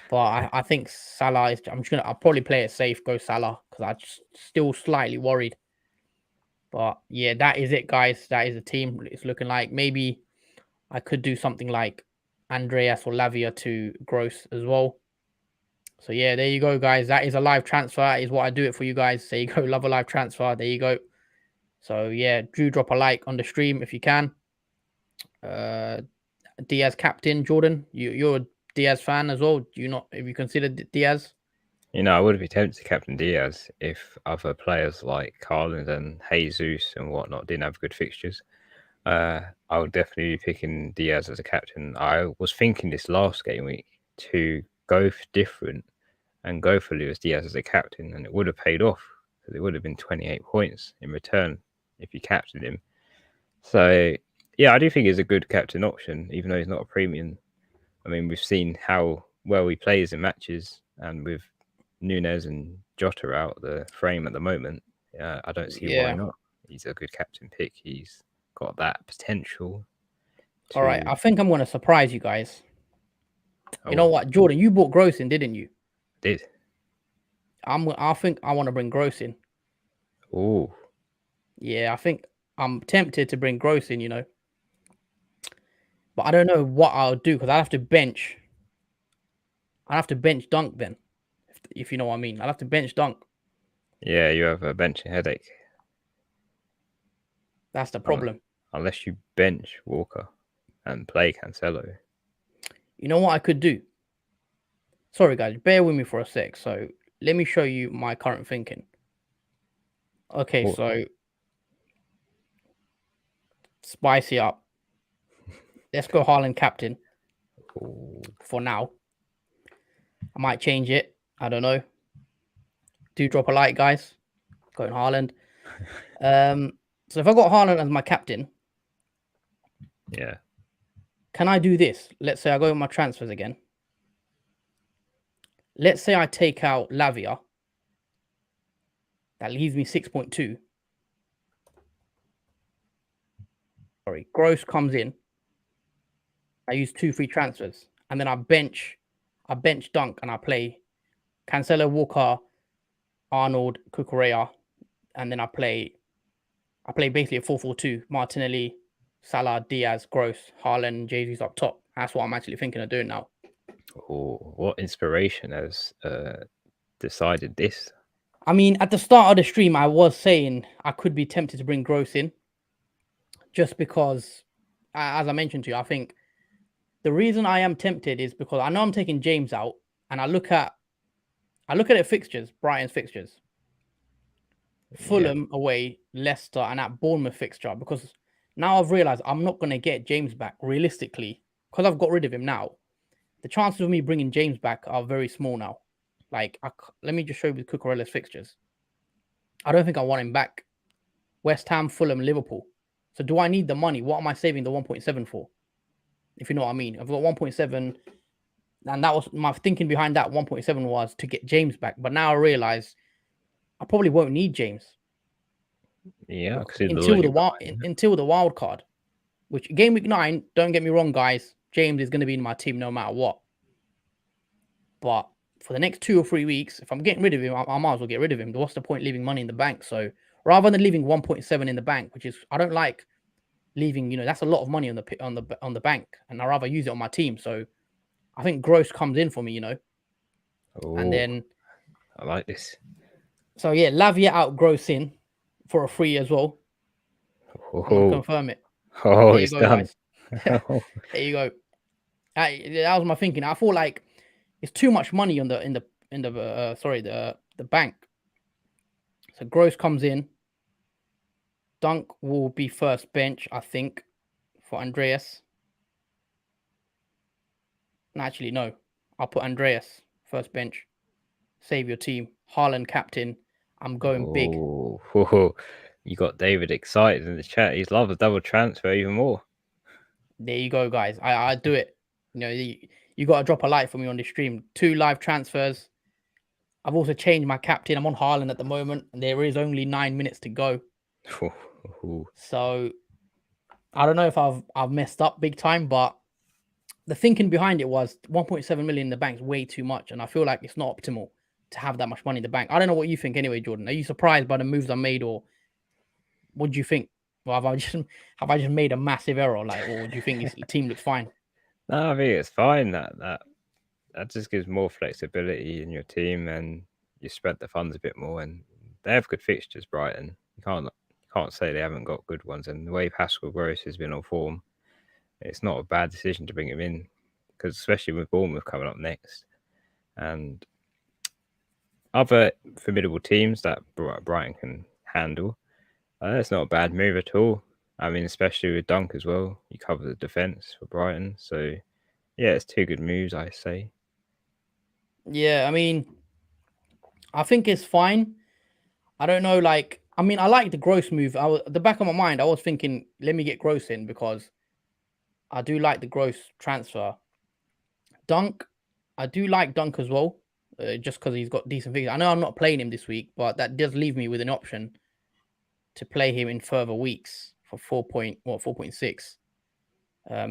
But I think Salah is. I'll probably play it safe, go Salah, because I'm still slightly worried. But yeah, that is it, guys. That is the team. It's looking like maybe I could do something like Andreas or Lavia to Gross as well. So yeah, there you go, guys. That is a live transfer. That is what I do it for you guys. There you go. Love a live transfer. There you go. So yeah, do drop a like on the stream if you can. Diaz captain, Jordan. You're a Diaz fan as well. Do you not? Have you considered Diaz? You know, I would be tempted to captain Diaz if other players like Haaland and Jesus and whatnot didn't have good fixtures. I would definitely be picking Diaz as a captain. I was thinking this last game week to go different and go for Luis Diaz as a captain, and it would have paid off because it would have been 28 points in return if you captained him. So, yeah, I do think he's a good captain option, even though he's not a premium. I mean, we've seen how well he plays in matches, and with Nunes and Jota out the frame at the moment, I don't see why not. He's a good captain pick. He's got that potential. All right, I think I'm going to surprise you guys. You know what, Jordan? You bought Gross in, didn't you? Did. I think I want to bring Gross in. Oh. Yeah, I think I'm tempted to bring Gross in, you know. But I don't know what I'll do because I'll have to bench. I'll have to bench Dunk then, if you know what I mean. I'll have to bench Dunk. Yeah, you have a benching headache. That's the problem. Unless you bench Walker and play Cancelo. You know what I could do? Sorry, guys. Bear with me for a sec. So let me show you my current thinking. Okay, so spicy up. Let's go Haaland captain for now. I might change it. I don't know. Do drop a like, guys. Going Haaland. So if I got Haaland as my captain, yeah, can I do this? Let's say I go with my transfers again. Let's say I take out Lavia. That leaves me 6.2. Sorry, Gross comes in. I use 2 free transfers, and then I bench Dunk, and I play Cancelo, Walker, Arnold, Cucurella, and then I play basically a 4-4-2. Martinelli, Salah, Diaz, Gross, Haaland, Jesus up top. That's what I'm actually thinking of doing now. Oh, what inspiration has decided this? I mean, at the start of the stream, I was saying I could be tempted to bring Gross in, just because, as I mentioned to you, I think the reason I am tempted is because I know I'm taking James out, and I look at the fixtures, Brighton's fixtures. Fulham away, Leicester, and that Bournemouth fixture, because now I've realized I'm not going to get James back realistically because I've got rid of him now. The chances of me bringing James back are very small now. Like, let me just show you Cucurella's fixtures. I don't think I want him back. West Ham, Fulham, Liverpool. So do I need the money? What am I saving the 1.7 for? If you know what I mean. I've got 1.7, and that was my thinking behind that 1.7 was to get James back. But now I realize I probably won't need James. Yeah, I can see the logic until the wild card, which game week 9. Don't get me wrong, guys. James is going to be in my team no matter what. But for the next 2 or 3 weeks, if I'm getting rid of him, I might as well get rid of him. What's the point leaving money in the bank? So rather than leaving 1.7 in the bank, which is I don't like leaving, that's a lot of money on the bank, and I rather use it on my team. So I think Gross comes in for me, and then I like this. So yeah, Lavia out Gross in for a free as well. I'm gonna confirm it. Oh, it's done. Guys. There you go. That was my thinking. I feel like it's too much money on the bank. So Gross comes in. Dunk will be first bench, I think, for Andreas. Actually, no. I'll put Andreas first bench. Save your team. Haaland captain. I'm going big. You got David excited in the chat. He's loved a double transfer even more. There you go, guys. I do it. You got to drop a like for me on this stream. 2 live transfers. I've also changed my captain. I'm on Haaland at the moment, and there is only 9 minutes to go. So I don't know if I've messed up big time, but the thinking behind it was 1.7 million in the bank is way too much, and I feel like it's not optimal to have that much money in the bank. I don't know what you think anyway, Jordan. Are you surprised by the moves I made, or what do you think? Well, have I just made a massive error, or do you think the team looks fine? No, I think it's fine. That just gives more flexibility in your team, and you spread the funds a bit more. And they have good fixtures, Brighton. You can't say they haven't got good ones. And the way Pascal Gross has been on form, it's not a bad decision to bring him in, because especially with Bournemouth coming up next, and other formidable teams that Brighton can handle. It's not a bad move at all. I mean, especially with Dunk as well. You cover the defence for Brighton. So, yeah, it's 2 good moves, I say. Yeah, I mean, I think it's fine. I don't know, I like the Gross move. At the back of my mind, I was thinking, let me get Gross in because I do like the Gross transfer. Dunk, I do like Dunk as well, just because he's got decent figures. I know I'm not playing him this week, but that does leave me with an option to play him in further weeks for 4.6.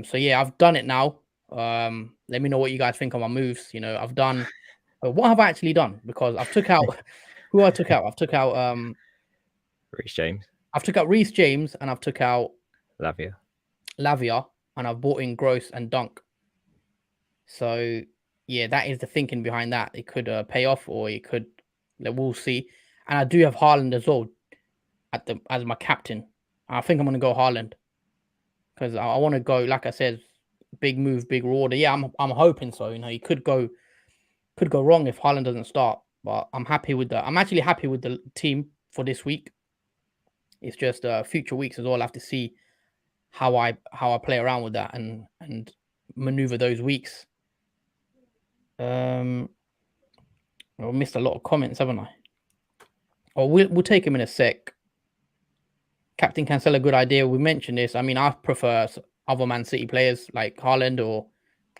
So yeah, I've done it now. Let me know what you guys think of my moves. I've done. What have I actually done? Because I've took out who I took out. I've took out Rhys James. I've took out Rhys James, and I've took out Lavia, and I've bought in Gross and Dunk. So yeah, that is the thinking behind that. It could pay off, or it could. We'll see. And I do have Haaland as well as my captain. I think I'm gonna go Haaland because I want to go. Like I said, big move, big reward. Yeah, I'm hoping so. He could go wrong if Haaland doesn't start. But I'm happy with that. I'm actually happy with the team for this week. It's just future weeks as well. I have to see how I play around with that and maneuver those weeks. I missed a lot of comments, haven't I? Oh, we'll take him in a sec. Captain Cancelo, good idea. We mentioned this. I mean, I prefer other Man City players like Haaland or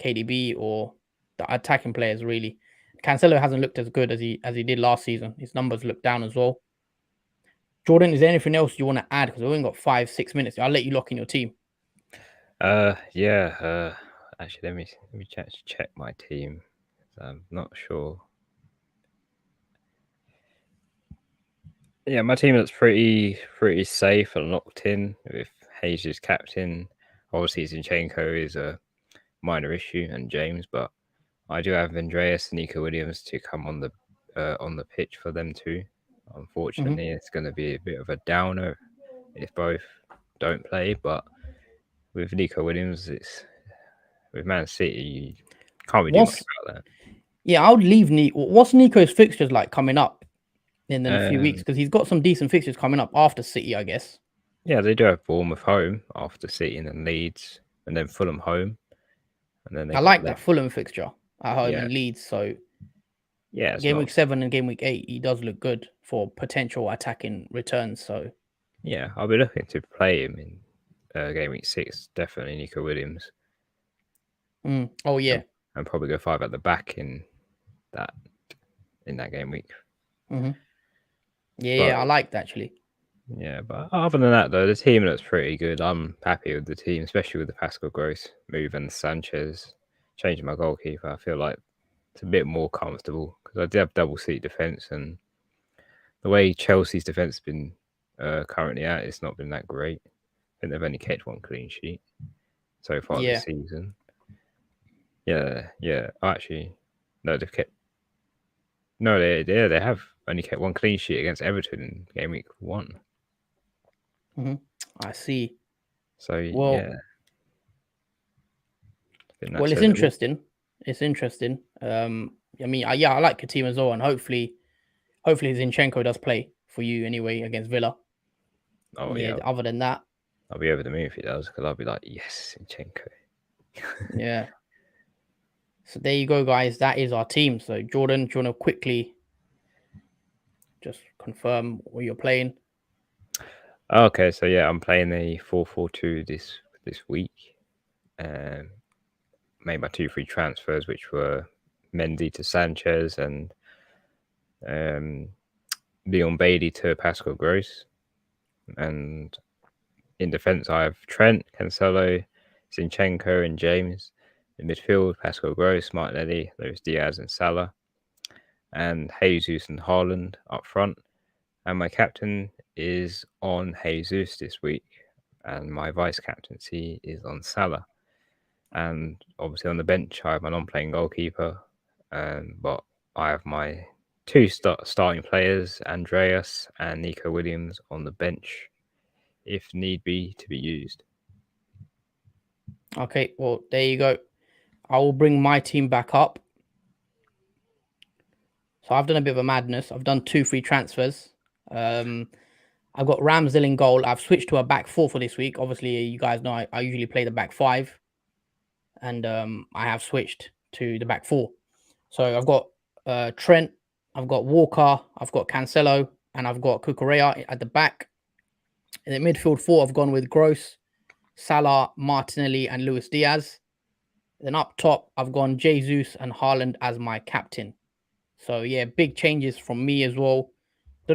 KDB or the attacking players. Really, Cancelo hasn't looked as good as he did last season. His numbers look down as well. Jordan, is there anything else you want to add? Because we've only got 5-6 minutes. I'll let you lock in your team. Yeah. Actually, let me check my team. I'm not sure. Yeah, my team looks pretty safe and locked in with Hayes as captain. Obviously, Zinchenko is a minor issue, and James, but I do have Andreas and Nico Williams to come on the pitch for them too. Unfortunately, It's going to be a bit of a downer if both don't play. But with Nico Williams, it's with Man City, you can't really do much about that. Yeah, I would leave Nico. What's Nico's fixtures like coming up in a few weeks? Because he's got some decent fixtures coming up after City, I guess. Yeah, they do have Bournemouth home after City and then Leeds, and then Fulham home. And then I like that Fulham fixture at home and Leeds. So Yeah, it's Game not. week 7 and game week 8, he does look good for potential attacking returns. So Yeah, I'll be looking to play him in game week 6. Definitely Nico Williams. Oh yeah, and probably go 5 at the back in that game week. yeah, I like that actually. Yeah, but other than that, though, the team looks pretty good. I'm happy with the team, especially with the Pascal Gross move and Sanchez changing my goalkeeper. I feel like it's a bit more comfortable because I did have double seat defense, and the way Chelsea's defense has been currently at, it's not been that great. I think they've only kept 1 clean sheet so far this season. Yeah. Actually, no, they've kept. No, they have only kept 1 clean sheet against Everton in game week 1. I see. So Well, yeah. well, it's interesting. It's interesting. I mean, I like your team as well, and hopefully Zinchenko does play for you anyway against Villa. Oh Yeah. Other than that, I'll be over the moon if he does, because I'll be like, yes, Zinchenko. yeah. So there you go, guys. That is our team. So Jordan, do you want to quickly just confirm what you're playing? Okay, so yeah, I'm playing a 4-4-2 this week. Made my 2 free transfers, which were Mendy to Sanchez and Leon Bailey to Pascal Gross. And in defence, I have Trent, Cancelo, Zinchenko, and James. In midfield, Pascal Gross, Martinelli, Luis Diaz, and Salah. And Jesus and Haaland up front. And my captain is on Jesus this week. And my vice captaincy is on Salah. And obviously on the bench, I have my non-playing goalkeeper. But I have my 2 starting players, Andreas and Nico Williams, on the bench, if need be, to be used. Okay, well, there you go. I will bring my team back up. So I've done a bit of a madness. I've done 2 free transfers. I've got Ramsdale in goal. I've switched to a back 4 for this week. Obviously, you guys know I usually play the back 5. And I have switched to the back 4. So I've got Trent, I've got Walker, I've got Cancelo, and I've got Cucurella at the back. In the midfield 4, I've gone with Gross, Salah, Martinelli, and Luis Diaz. Then up top, I've gone Jesus and Haaland as my captain. So yeah, big changes from me as well. I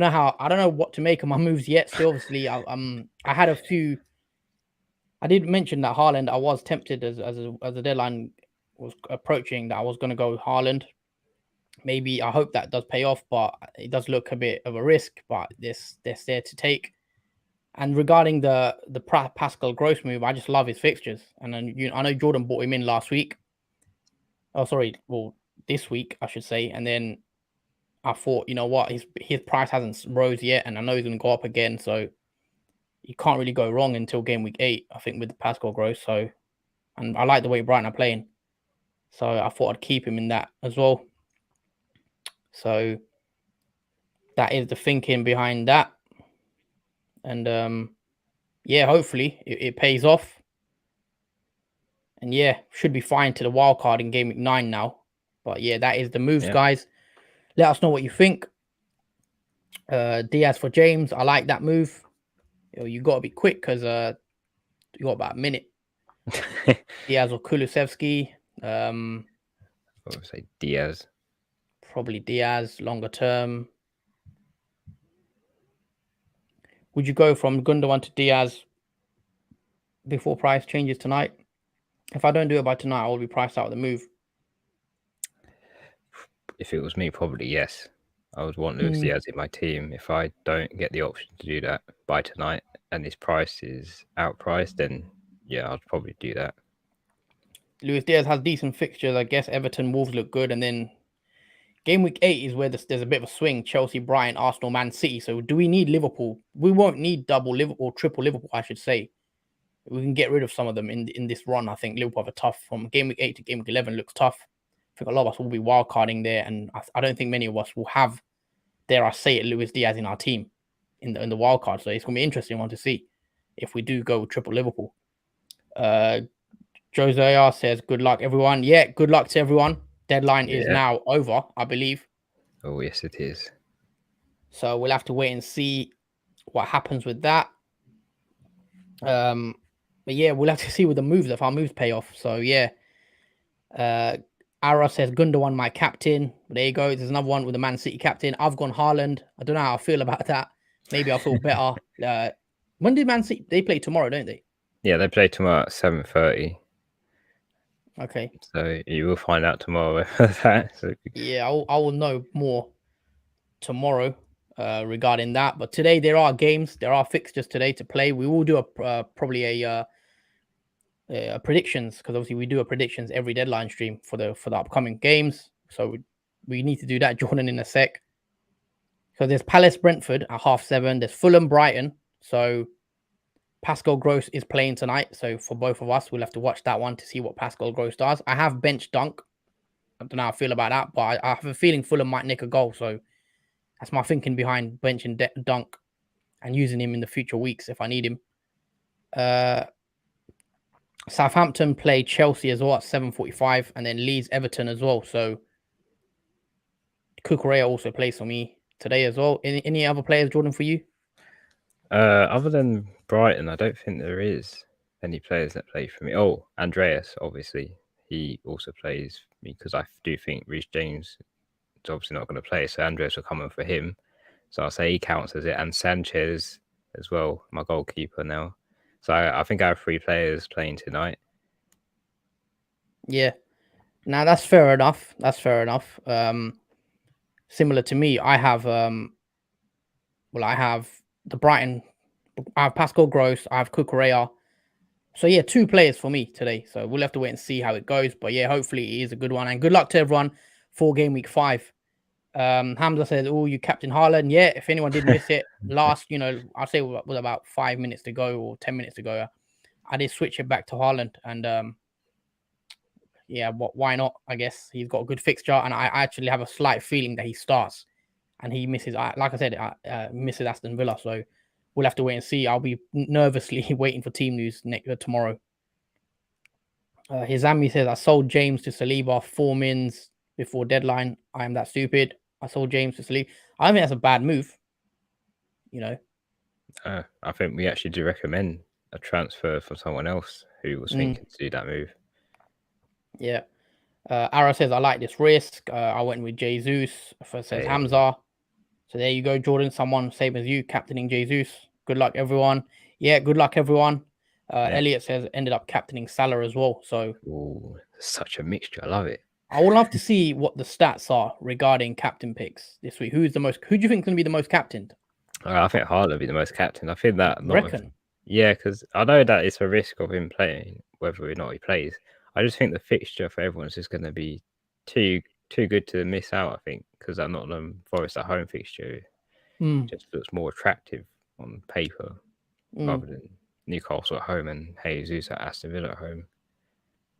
don't know what to make of my moves yet. Still, obviously, I had a few. I did mention that Haaland. I was tempted as the deadline was approaching that I was going to go Haaland. Maybe I hope that does pay off, but it does look a bit of a risk. But there's there to take. And regarding the Pascal Gross move, I just love his fixtures. And then I know Jordan bought him in last week. Oh, sorry, well this week I should say. And then I thought, you know what, his price hasn't rose yet, and I know he's going to go up again. So you can't really go wrong until game week 8, I think, with the Pascal Gross. So, and I like the way Brighton are playing. So I thought I'd keep him in that as well. So that is the thinking behind that. And yeah, hopefully it pays off. And yeah, should be fine to the wild card in game week 9 now. But yeah, that is the moves, guys. Let us know what you think. Diaz for James. I like that move. You got to be quick because you got about a minute. Diaz or Kulusevski. I would say Diaz. Probably Diaz longer term. Would you go from Gundogan to Diaz before price changes tonight? If I don't do it by tonight, I will be priced out of the move. If it was me, probably yes. I would want Luis Diaz in my team. If I don't get the option to do that by tonight and his price is outpriced, then yeah, I'd probably do that. Luis Diaz has decent fixtures. I guess Everton, Wolves look good. And then game week 8 is where there's a bit of a swing. Chelsea, Brighton, Arsenal, Man City. So do we need Liverpool? We won't need double Liverpool, triple Liverpool, I should say. We can get rid of some of them in this run. I think Liverpool have a tough, from game week 8 to game week 11 looks tough. I think a lot of us will be wildcarding there. And I don't think many of us will have, dare I say it, Luis Diaz in our team in the wildcard. So it's going to be an interesting one to see if we do go triple Liverpool. Jose says, good luck, everyone. Yeah, good luck to everyone. Deadline is now over, I believe. Oh, yes, it is. So we'll have to wait and see what happens with that. But yeah, we'll have to see with the moves if our moves pay off. So yeah, Ara says Gundogan my captain. There you go. There's another one with the Man City captain. I've gone Haaland. I don't know how I feel about that. Maybe I'll feel better. When did Man City? They play tomorrow, don't they? Yeah, they play tomorrow at 7:30. Okay. So you will find out tomorrow that. So Yeah, I will know more tomorrow regarding that. But today there are games, there are fixtures today to play. We will do a probably a predictions because obviously we do a predictions every deadline stream for the upcoming games. So we need to do that, Jordan, in a sec. So there's Palace Brentford at 7:30. There's Fulham Brighton. So Pascal Gross is playing tonight. So for both of us, we'll have to watch that one to see what Pascal Gross does. I have bench Dunk. I don't know how I feel about that, but I have a feeling Fulham might nick a goal. So that's my thinking behind benching Dunk and using him in the future weeks if I need him. Southampton play Chelsea as well at 7:45, and then Leeds Everton as well. So Cucurella also plays for me today as well. Any other players, Jordan, for you? other than Brighton, I don't think there is any players that play for me. Oh, Andreas, obviously, he also plays for me because I do think Rhys James is obviously not going to play, so Andreas will come in for him. So I'll say he counts as it, and Sanchez as well, my goalkeeper now. So I think I have 3 players playing tonight. Yeah. Now that's fair enough. That's fair enough. Similar to me, I have I have the Brighton. I have Pascal Gross. I have Cucurella. So yeah, 2 players for me today. So we'll have to wait and see how it goes. But yeah, hopefully it is a good one. And good luck to everyone for game week 5. Hamza says, "Oh, you captain Haaland." Yeah, if anyone did miss it, last, I'd say with about 5 minutes to go or 10 minutes to go, I did switch it back to Haaland, and yeah, why not? I guess he's got a good fixture, and I actually have a slight feeling that he starts, and he misses. Like I said, misses Aston Villa, so we'll have to wait and see. I'll be nervously waiting for team news tomorrow. Hizami says, "I sold James to Saliba 4 mins before deadline. I am that stupid. I sold James to Saliba. I think that's a bad move. You know, I think we actually do recommend a transfer for someone else who was thinking to do that move. Yeah. Ara says, I like this risk. I went with Jesus. First says Hamza. So there you go, Jordan. Someone same as you, captaining Jesus. Good luck, everyone. Yeah, good luck, everyone. Elliot says ended up captaining Salah as well. So Ooh, such a mixture. I love it. I would love to see what the stats are regarding captain picks this week. Who do you think is going to be the most captained? I think Haaland will be the most captain. I think that Reckon. Yeah, because I know that it's a risk of him playing, whether or not he plays. I just think the fixture for everyone's just going to be too good to miss out. I think because that Nottingham Forest at home fixture just looks more attractive on paper rather than Newcastle at home and Jesus at Aston Villa at home.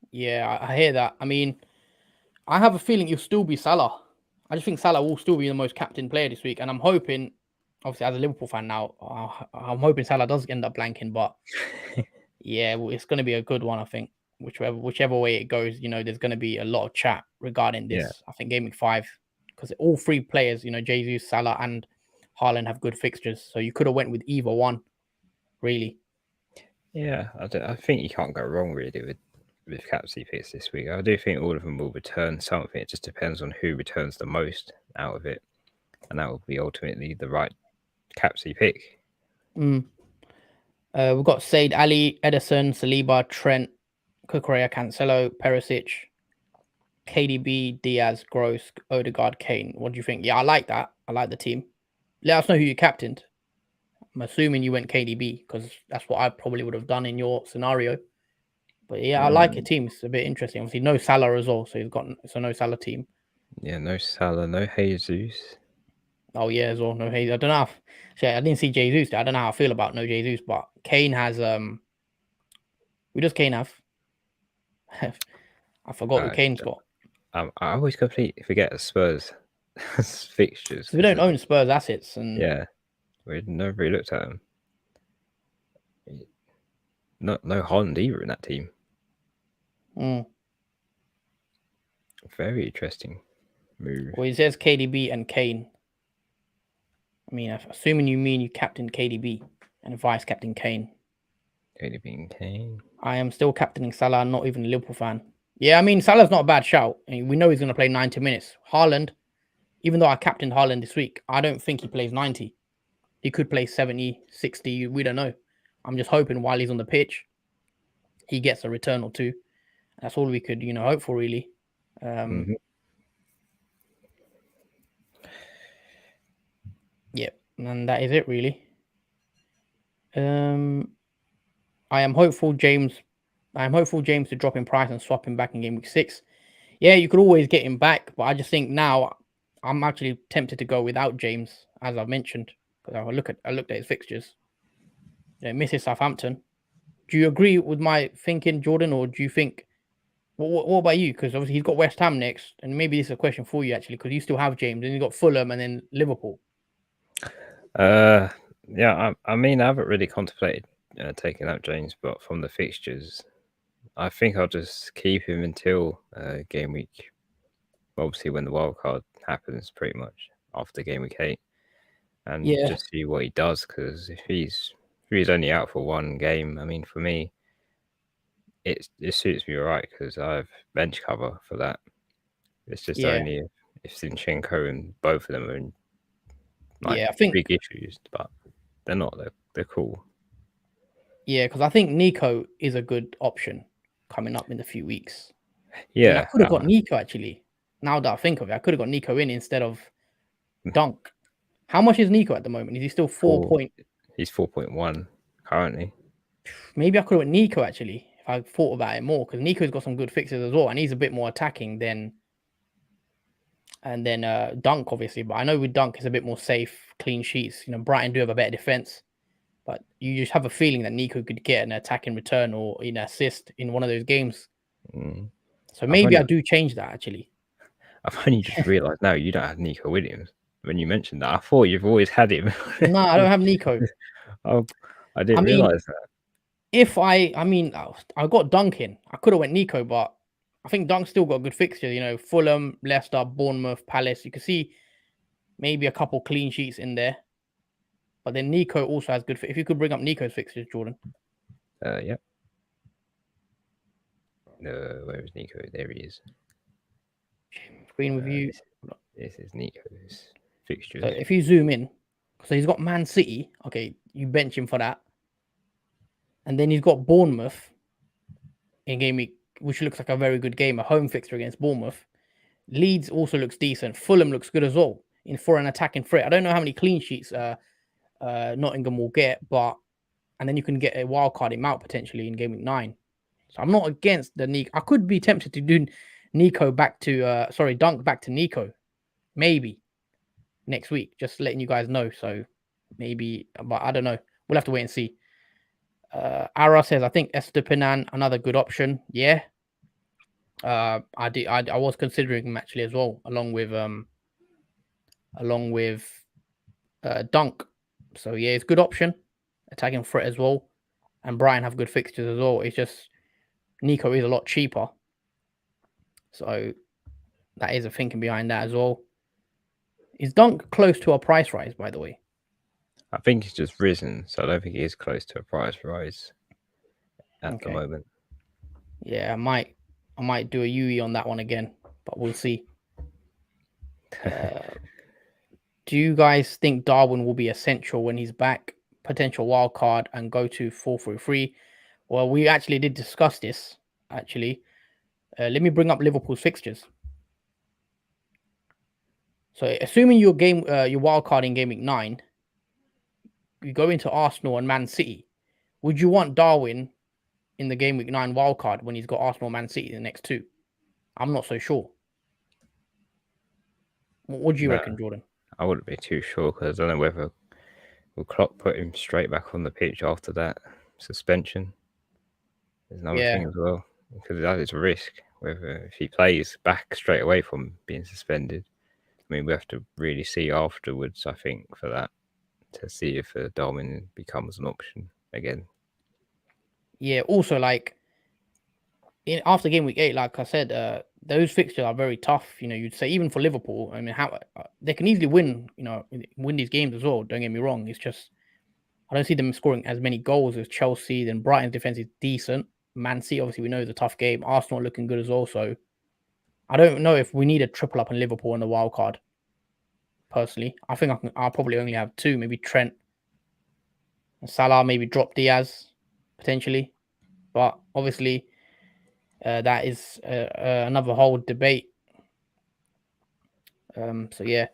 Yeah, I hear that. I mean, I have a feeling you'll still be Salah. I just think Salah will still be the most captain player this week, and I'm hoping, obviously as a Liverpool fan now, I'm hoping Salah does end up blanking. But yeah, it's going to be a good one. I think whichever way it goes, there's going to be a lot of chat regarding this. Yeah. I think Game Week 5, because all 3 players, Jesus, Salah, and Haaland have good fixtures, so you could have went with either one, really. Yeah, I think you can't go wrong really with captaincy picks this week. I do think all of them will return something. It just depends on who returns the most out of it, and that will be ultimately the right captaincy pick. We've got Said Ali, Edison, Saliba, Trent, Cucurella, Cancelo, Perisic, KDB, Diaz, Gross, Odegaard, Kane. What do you think? Yeah, I like that. I like the team. Let us know who you captained. I'm assuming you went KDB because that's what I probably would have done in your scenario. But yeah, I like your team. It's a bit interesting. Obviously, no Salah as well, so it's a no Salah team. Yeah, no Salah, no Jesus. Oh yeah, as well, no Hayes. I don't know. I didn't see Jesus. I don't know how I feel about no Jesus, but Kane has who does Kane have? I forgot who Kane's got. I always completely forget Spurs fixtures. So we don't own Spurs assets, and yeah, we never really looked at them. No Holland either in that team. Very interesting. move. Well, it says KDB and Kane. I mean, assuming you mean you captain KDB and vice captain Kane. KDB and Kane. I am still captaining Salah. I'm not even a Liverpool fan. Yeah, I mean, Salah's not a bad shout. I mean, we know he's going to play 90 minutes. Haaland, even though I captained Haaland this week, I don't think he plays 90. He could play 70, 60. We don't know. I'm just hoping while he's on the pitch, he gets a return or two. That's all we could, hope for, really. Yeah, and that is it, really. I am hopeful James to drop in price and swap him back in game week 6. Yeah, you could always get him back, but I just think now I'm actually tempted to go without James, as I've mentioned, because I looked at his fixtures. Misses Southampton. Do you agree with my thinking, Jordan, or do you think? What about you? Because obviously he's got West Ham next, and maybe this is a question for you actually, because you still have James, and you've got Fulham, and then Liverpool. Yeah, I mean, I haven't really contemplated taking out James, but from the fixtures, I think I'll just keep him until game week. Obviously, when the wild card happens, pretty much after game week 8, and just see what he does. Because if he's only out for one game, I mean, for me, it suits me right because I have bench cover for that. It's just only if Zinchenko and both of them are in I think big issues, but they're not. They're cool. Yeah, because I think Nico is a good option coming up in a few weeks. Yeah, I mean, I could have got Nico actually. Now that I think of it, I could have got Nico in instead of Dunk. How much is Nico at the moment? Is he still 4 point? He's 4.1 currently. Maybe I could have went Nico actually if I thought about it more, because Nico's got some good fixes as well, and he's a bit more attacking than Dunk obviously. But I know with Dunk it's a bit more safe, clean sheets. Brighton do have a better defense, but you just have a feeling that Nico could get an attacking return or an assist in one of those games. So maybe I do change that actually. I've only just realised now you don't have Nico Williams. When you mentioned that, I thought you've always had him. No, I don't have Nico. I didn't realise that. I got Duncan. I could have went Nico, but I think Dunk's still got good fixtures. Fulham, Leicester, Bournemouth, Palace. You can see maybe a couple clean sheets in there. But then Nico also has good. If you could bring up Nico's fixtures, Jordan. Yeah. Where is Nico? There he is. Screen with you. This is Nico's fixtures. So if you zoom in, so he's got Man City. Okay, you bench him for that. And then he's got Bournemouth in game week, which looks like a very good game, a home fixture against Bournemouth. Leeds also looks decent. Fulham looks good as well for an attacking threat. I don't know how many clean sheets Nottingham will get, and then you can get a wild card him out potentially in game week 9. So I'm not against the Nico. I could be tempted to do Dunk back to Nico, maybe next week. Just letting you guys know. So maybe, but I don't know. We'll have to wait and see. Ara says, I think Estupinan, another good option. Yeah. I was considering him actually as well, along with Dunk. So yeah, it's a good option. Attacking threat as well. And Brian have good fixtures as well. It's just Nico is a lot cheaper. So that is a thinking behind that as well. Is Dunk close to a price rise, by the way? I think he's just risen, so I don't think he is close to a price rise at the moment. Yeah, I might do a UE on that one again, but we'll see. Do you guys think Darwin will be essential when he's back? Potential wild card and go to 4-3-3? Well, we actually did discuss this. Actually, let me bring up Liverpool's fixtures. So, assuming your wild card in game week 9, you go into Arsenal and Man City. Would you want Darwin in the game week 9 wild card when he's got Arsenal and Man City in the next 2? I'm not so sure. What do you reckon, Jordan? I wouldn't be too sure because I don't know whether will Klopp put him straight back on the pitch after that suspension. There's another thing as well, because that is a risk. Whether if he plays back straight away from being suspended, I mean, we have to really see afterwards, I think, for that to see if Darwin becomes an option again. Yeah. Also, after game week 8, like I said, those fixtures are very tough. You'd say even for Liverpool. I mean, how they can easily win. Win these games as well. Don't get me wrong. It's just I don't see them scoring as many goals as Chelsea. Then Brighton's defense is decent. Man City, obviously, we know is a tough game. Arsenal looking good as well. So I don't know if we need a triple up in Liverpool in the wild card. Personally, I think I'll probably only have two, maybe Trent and Salah, maybe drop Diaz potentially. But obviously, that is another whole debate. So yeah,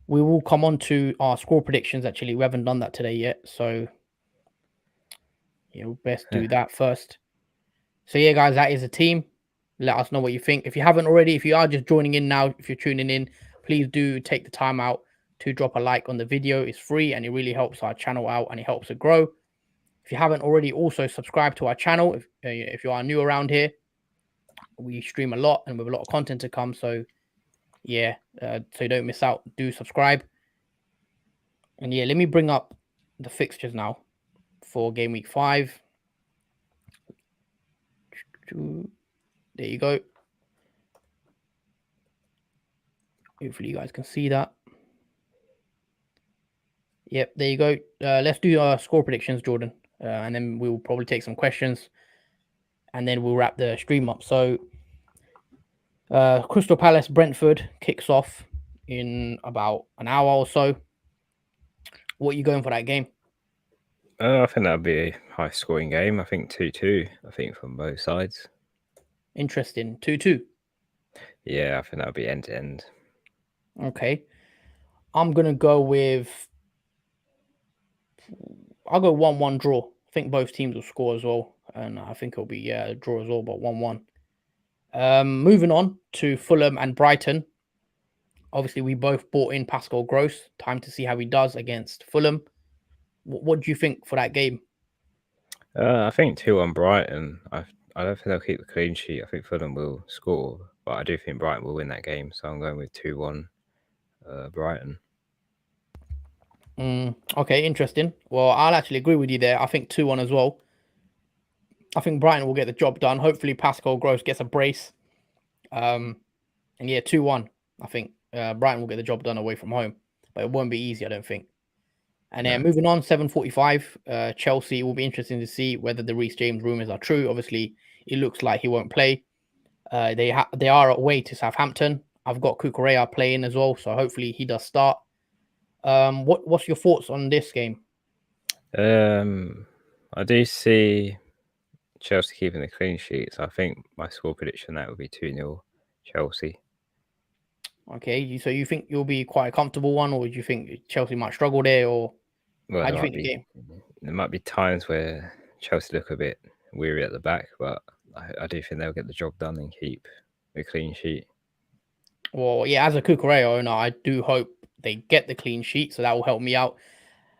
we will come on to our score predictions. Actually, we haven't done that today yet, so yeah, we'll best do that first. So yeah, guys, that is a team. Let us know what you think. If you haven't already, if you are just joining in now, if you're tuning in, please do take the time out to drop a like on the video. It's free and it really helps our channel out and it helps it grow. If you haven't already, also subscribe to our channel. If you are new around here, we stream a lot and we have a lot of content to come. So yeah, so you don't miss out. Do subscribe. And yeah, let me bring up the fixtures now for game week 5. There you go. Hopefully you guys can see that. Yep, there you go. Let's do our score predictions, Jordan. And then we'll probably take some questions. And then we'll wrap the stream up. So Crystal Palace Brentford kicks off in about an hour or so. What are you going for that game? I think that'll be a high scoring game. I think 2-2. I think from both sides. Interesting. 2-2. Yeah, I think that'll be end to end. Okay. I'm gonna go with. I'll go 1-1 draw. I think both teams will score as well, and I think it'll be a draw as well, but 1-1. Moving on to Fulham and Brighton. Obviously, we both bought in Pascal Gross. Time to see how he does against Fulham. What do you think for that game? I think 2-1 Brighton. I don't think they'll keep the clean sheet. I think Fulham will score, but I do think Brighton will win that game. So I'm going with 2-1 Brighton. Okay, interesting. Well, I'll actually agree with you there. I think 2-1 as well. I think Brighton will get the job done. Hopefully, Pascal Gross gets a brace. And yeah, 2-1. I think Brighton will get the job done away from home, but it won't be easy, I don't think. And then moving on, 7:45, Chelsea. It will be interesting to see whether the Rhys James rumors are true. Obviously, it looks like he won't play. They are away to Southampton. I've got Cucurella playing as well, so hopefully he does start. What's your thoughts on this game? I do see Chelsea keeping the clean sheet, so I think my score prediction that would be 2-0 Chelsea. Okay, so you think you'll be quite a comfortable one, or do you think Chelsea might struggle there, or how do you think the game? There might be times where Chelsea look a bit weary at the back, but I do think they'll get the job done and keep the clean sheet. Well, yeah, as a Cucurella owner, I do hope they get the clean sheet, so that will help me out.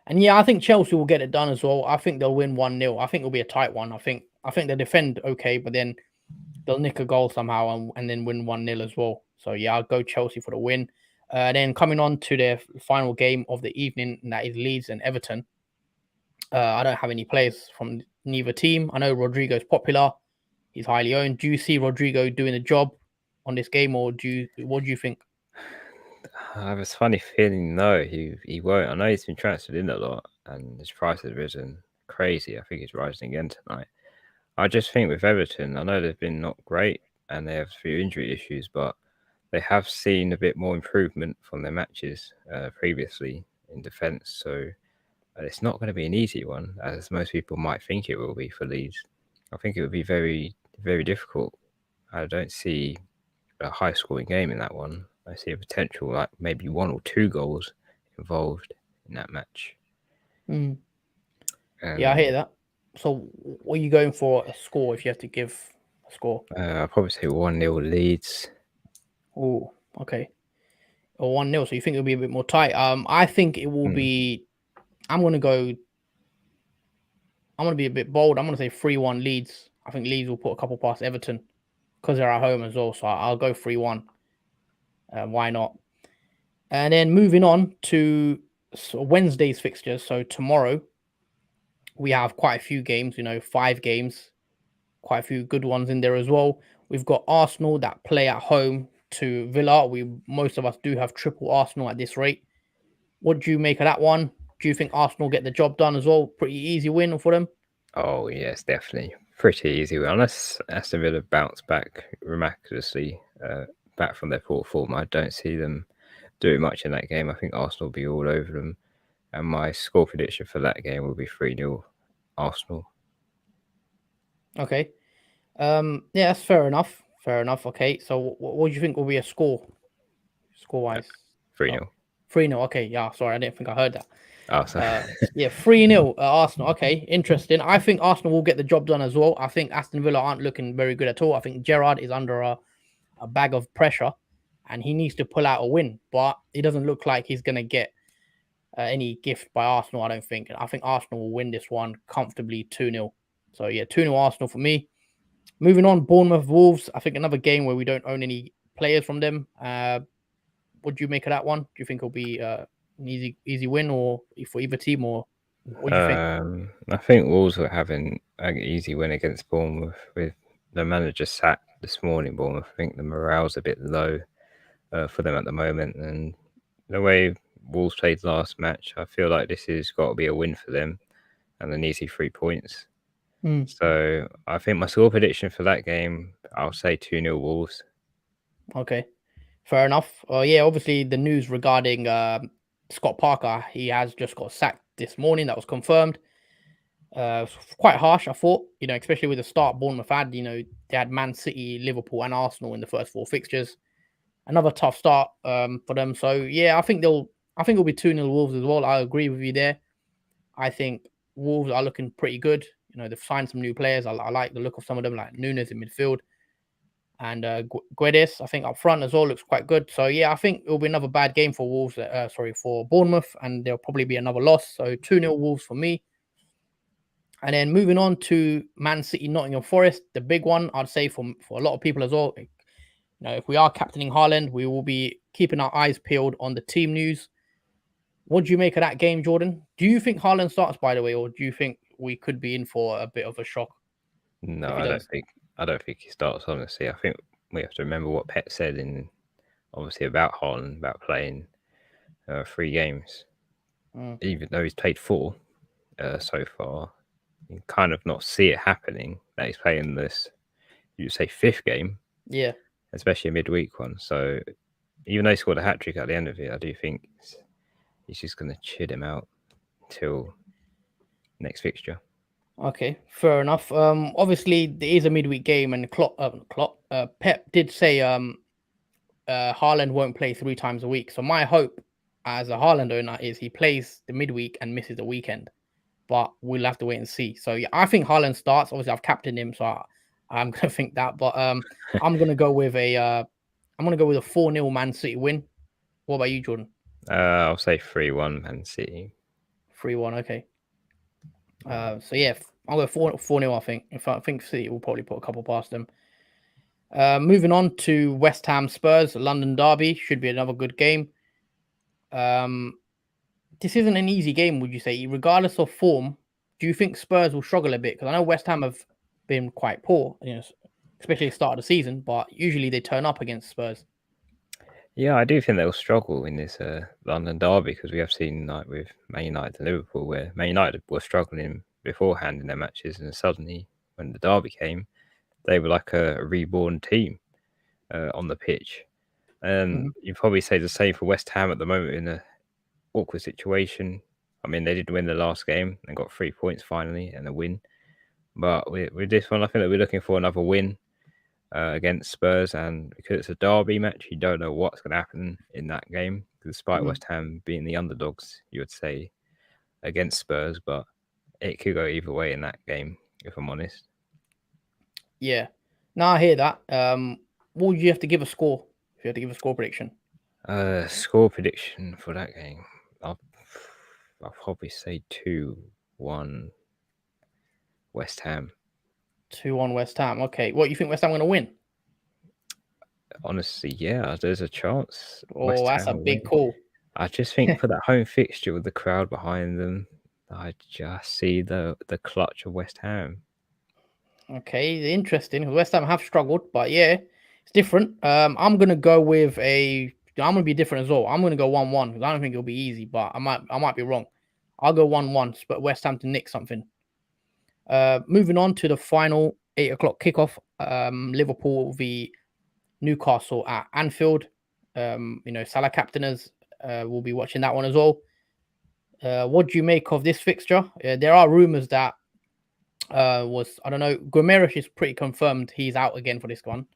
And yeah, I think Chelsea will get it done as well. I think they'll win 1-0. I think it'll be a tight one. I think they'll defend okay, but then they'll nick a goal somehow and then win 1-0 as well. So yeah, I'll go Chelsea for the win. Then coming on to the final game of the evening, and that is Leeds and Everton. I don't have any players from neither team. I know Rodrigo's popular. He's highly owned. Do you see Rodrigo doing a job on this game, or what do you think? I have a funny feeling no, he won't. I know he's been transferred in a lot and his price has risen crazy. I think he's rising again tonight. I just think with Everton, I know they've been not great and they have a few injury issues, but they have seen a bit more improvement from their matches previously in defence. So it's not going to be an easy one, as most people might think it will be for Leeds. I think it would be very, very difficult. I don't see a high scoring game in that one. I see a potential like maybe 1 or 2 goals involved in that match. Yeah, I hear that. So what are you going for a score if you have to give a score? I'll probably say 1-0 Leeds. Oh, okay. Or 1-0. So you think it'll be a bit more tight? I think it will be. I'm gonna be a bit bold. I'm gonna say 3-1 Leeds. I think Leeds will put a couple past Everton because they're at home as well. So I'll go 3-1. Why not? And then moving on to Wednesday's fixtures. So tomorrow we have quite a few games. 5 games. quite a few good ones in there as well. We've got Arsenal that play at home to Villa. Most of us do have triple Arsenal at this rate. What do you make of that one? Do you think Arsenal get the job done as well? Pretty easy win for them. Oh yes, definitely pretty easy. Unless Aston Villa bounce back miraculously back from their poor form, I don't see them doing much in that game. I think Arsenal will be all over them, and my score prediction for that game will be 3-0 Arsenal. Okay. Yeah, that's fair enough. Fair enough. Okay. So what do you think will be a score wise? 3-0. 3-0. Okay. Yeah. Sorry, I didn't think I heard that. Oh, sorry. Yeah, 3-0 Arsenal. Okay, interesting. I think Arsenal will get the job done as well. I think Aston Villa aren't looking very good at all. I think Gerrard is under a bag of pressure and he needs to pull out a win, but it doesn't look like he's going to get any gift by Arsenal, I don't think. I think Arsenal will win this one comfortably 2-0. So, yeah, 2-0 Arsenal for me. Moving on, Bournemouth Wolves. I think another game where we don't own any players from them. What do you make of that one? Do you think it'll be an easy win or for either team, or what do you think? I think Wolves were having an easy win against Bournemouth with the manager sacked this morning. Bournemouth, I think the morale's a bit low for them at the moment, and the way Wolves played last match, I feel like this has got to be a win for them and an easy 3 points. So I think my score prediction for that game, I'll say 2-0 Wolves. Okay, fair enough. Yeah, obviously the news regarding Scott Parker, he has just got sacked this morning. That was confirmed. Quite harsh, I thought. Especially with the start Bournemouth had. They had Man City, Liverpool, and Arsenal in the first 4 fixtures. Another tough start for them. So yeah, I think it'll be 2-0 Wolves as well. I agree with you there. I think Wolves are looking pretty good. They've signed some new players. I like the look of some of them, like Nunes in midfield. And Guedes, I think up front as well, looks quite good. So yeah, I think it'll be another bad game for Wolves. For Bournemouth, and there'll probably be another loss. So 2-0 Wolves for me. And then moving on to Man City, Nottingham Forest, the big one, I'd say for a lot of people as well. If we are captaining Haaland, we will be keeping our eyes peeled on the team news. What do you make of that game, Jordan? Do you think Haaland starts, by the way, or do you think we could be in for a bit of a shock? No, If he does? I don't think he starts. Honestly, I think we have to remember what Pep said obviously about Haaland about playing 3 games, even though he's played 4 so far. You kind of not see it happening that he's playing this, you say 5th game, Yeah. especially a midweek one. So even though he scored a hat trick at the end of it, I do think he's just going to chid him out till next fixture. Okay, fair enough. Obviously there is a midweek game, and Pep did say Haaland won't play 3 times a week. So my hope as a Haaland owner is he plays the midweek and misses the weekend. But we'll have to wait and see. So yeah, I think Haaland starts. Obviously, I've captained him, so I'm gonna think that. But I'm gonna go with a 4-0 Man City win. What about you, Jordan? I'll say 3-1 Man City. 3-1. Okay. So yeah, I'll go 4-0. I think. I think City will probably put a couple past them. Moving on to West Ham Spurs, London Derby should be another good game. This isn't an easy game, would you say? Regardless of form, do you think Spurs will struggle a bit? Because I know West Ham have been quite poor, especially at the start of the season, but usually they turn up against Spurs. Yeah, I do think they'll struggle in this London derby because we have seen like with Man United and Liverpool where Man United were struggling beforehand in their matches, and suddenly when the derby came, they were like a reborn team on the pitch. And you'd probably say the same for West Ham at the moment in an awkward situation. I mean, they did win the last game and got 3 points finally and a win. But with this one, I think that we're looking for another win against Spurs. And because it's a derby match, you don't know what's going to happen in that game. Despite West Ham being the underdogs, you would say, against Spurs. But it could go either way in that game, if I'm honest. Yeah. No, I hear that. What would you have to give a score if you had to give a score prediction? Score prediction for that game, I'll probably say 2-1 West Ham. 2-1 West Ham. Okay. What, you think West Ham going to win? Honestly, yeah, there's a chance. Oh, that's a big call. I just think for that home fixture with the crowd behind them, I just see the clutch of West Ham. Okay, interesting. West Ham have struggled, but yeah, it's different. I'm gonna go with a. I'm gonna be different as well. I'm gonna go 1-1 because I don't think it'll be easy, but I might be wrong. I'll go 1-1, but West Ham to nick something. Moving on to the final 8 o'clock kickoff. Liverpool v Newcastle at Anfield. Salah captainers will be watching that one as well. What do you make of this fixture? There are rumors that I don't know. Guimaraes is pretty confirmed he's out again for this one.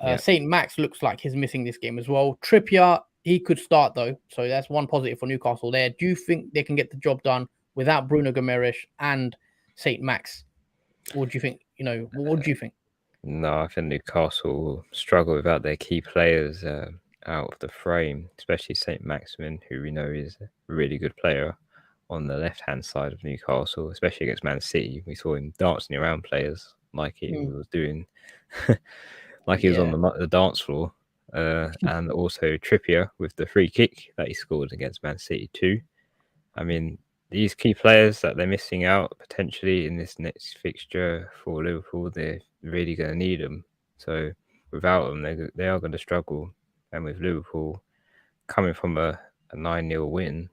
Yeah. Saint Max looks like he's missing this game as well. Trippier, he could start though, so that's one positive for Newcastle there. Do you think they can get the job done without Bruno Guimaraes and Saint Max? What do you think? What do you think? No, I think Newcastle will struggle without their key players out of the frame, especially Saint Maximin, who we know is a really good player on the left-hand side of Newcastle, especially against Man City. We saw him dancing around players like he was doing, like he was on the dance floor. And also Trippier with the free kick that he scored against Man City too. I mean, these key players that they're missing out potentially in this next fixture for Liverpool, they're really going to need them. So without them, they are going to struggle. And with Liverpool coming from a 9-0 win,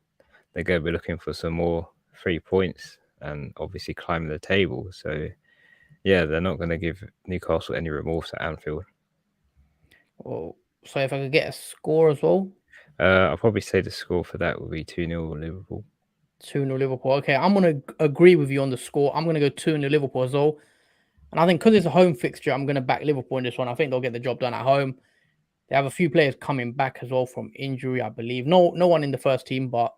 they're going to be looking for some more 3 points and obviously climbing the table. So, yeah, they're not going to give Newcastle any remorse at Anfield. Well, so if I could get a score as well? I'll probably say the score for that would be 2-0 Liverpool. 2-0 Liverpool. Okay, I'm going to agree with you on the score. I'm going to go 2-0 Liverpool as well. And I think because it's a home fixture, I'm going to back Liverpool in this one. I think they'll get the job done at home. They have a few players coming back as well from injury, I believe. No one in the first team, but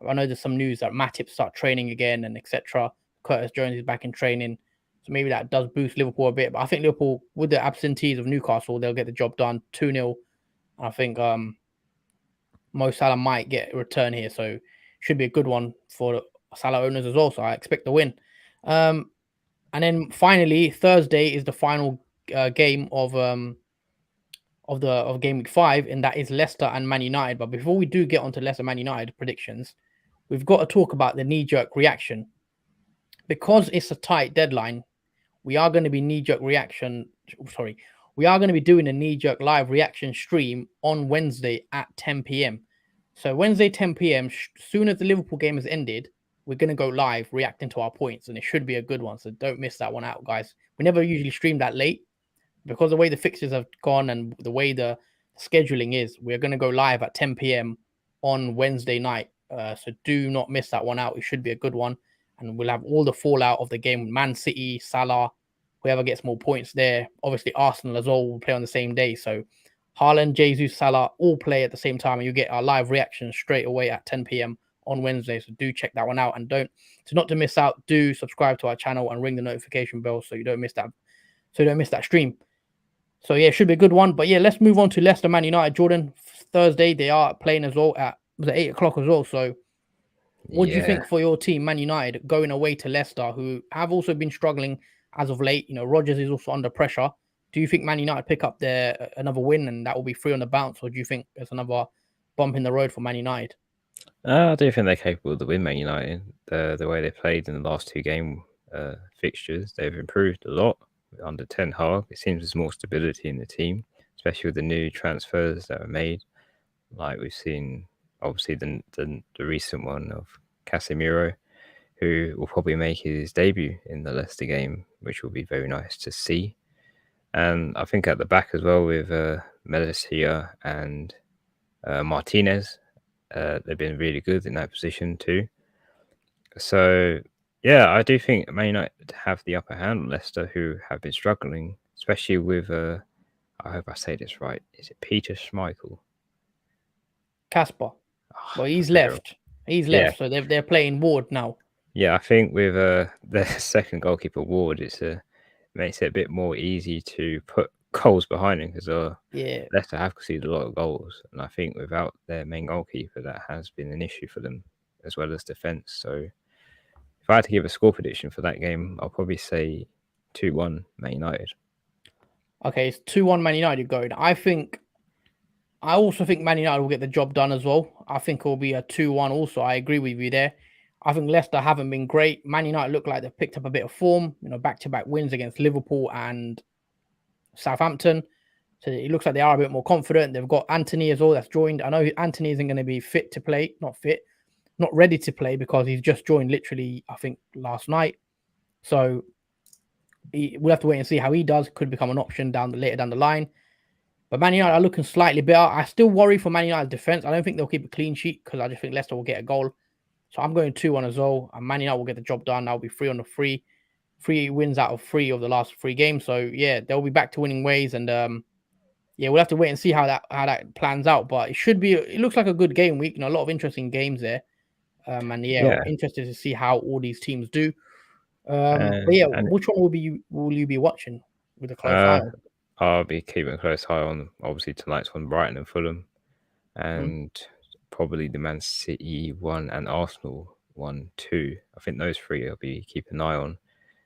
I know there's some news that Matip start training again and etc. Curtis Jones is back in training. So maybe that does boost Liverpool a bit. But I think Liverpool, with the absentees of Newcastle, they'll get the job done 2-0. I think Mo Salah might get a return here. So should be a good one for Salah owners as well. So I expect the win. And then finally, Thursday is the final game of Game Week 5, and that is Leicester and Man United. But before we do get onto Leicester Man United predictions, we've got to talk about the knee-jerk reaction. Because it's a tight deadline, we are going to be we are going to be doing a knee-jerk live reaction stream on Wednesday at 10 p.m. So Wednesday 10 p.m. Soon as the Liverpool game has ended, we're going to go live reacting to our points, and it should be a good one. So don't miss that one out, guys. We never usually stream that late because the way the fixtures have gone and the way the scheduling is. We're going to go live at 10 p.m. on Wednesday night. So do not miss that one out. It should be a good one. And we'll have all the fallout of the game. Man City, Salah, whoever gets more points there. Obviously, Arsenal as well will play on the same day. So Haaland, Jesus, Salah all play at the same time. And you get our live reaction straight away at 10 p.m. on Wednesday. So do check that one out. And not to miss out, do subscribe to our channel and ring the notification bell so you don't miss that. So you don't miss that stream. So yeah, it should be a good one. But yeah, let's move on to Leicester Man United. Jordan, Thursday, they are playing as well at 8 o'clock as well. So what do you think for your team, Man United, going away to Leicester, who have also been struggling as of late? Rodgers is also under pressure. Do you think Man United pick up another win and that will be free on the bounce? Or do you think there's another bump in the road for Man United? I do think they're capable of the win, Man United. The way they played in the last two game fixtures, they've improved a lot under Ten Hag. It seems there's more stability in the team, especially with the new transfers that were made. Like we've seen, obviously, the recent one of Casemiro, who will probably make his debut in the Leicester game, which will be very nice to see. And I think at the back as well with Melissia and Martinez, they've been really good in that position too. So, yeah, I do think Man United have the upper hand on Leicester, who have been struggling, especially with, I hope I say this right, is it Peter Schmeichel? Casper. Well, he's left. He's left, so they're playing Ward now. Yeah, I think with the second goalkeeper Ward, it makes it a bit more easy to put goals behind him because Leicester have conceded a lot of goals, and I think without their main goalkeeper, that has been an issue for them as well as defence. So if I had to give a score prediction for that game, I'll probably say 2-1 Man United. Okay, it's 2-1 Man United going. I also think Man United will get the job done as well. I think it will be a 2-1 also. I agree with you there. I think Leicester haven't been great. Man United look like they've picked up a bit of form, back-to-back wins against Liverpool and Southampton. So it looks like they are a bit more confident. They've got Anthony as well that's joined. I know Anthony isn't going to be fit to play, not ready to play because he's just joined literally, I think, last night. So we'll have to wait and see how he does. Could become an option later down the line. But Man United are looking slightly better. I still worry for Man United's defense. I don't think they'll keep a clean sheet because I just think Leicester will get a goal. So I'm going 2-1 as well. And Man United will get the job done. That'll be 3 on the 3. 3 wins out of 3 of the last 3 games. So yeah, they'll be back to winning ways. And yeah, we'll have to wait and see how that plans out. But it looks like a good game week. A lot of interesting games there. And yeah, interested to see how all these teams do. But yeah, which one will you be watching with a close eye? I'll be keeping a close eye on obviously tonight's one, Brighton and Fulham, and probably the Man City one and Arsenal 1-2. I think those 3 I'll be keeping an eye on.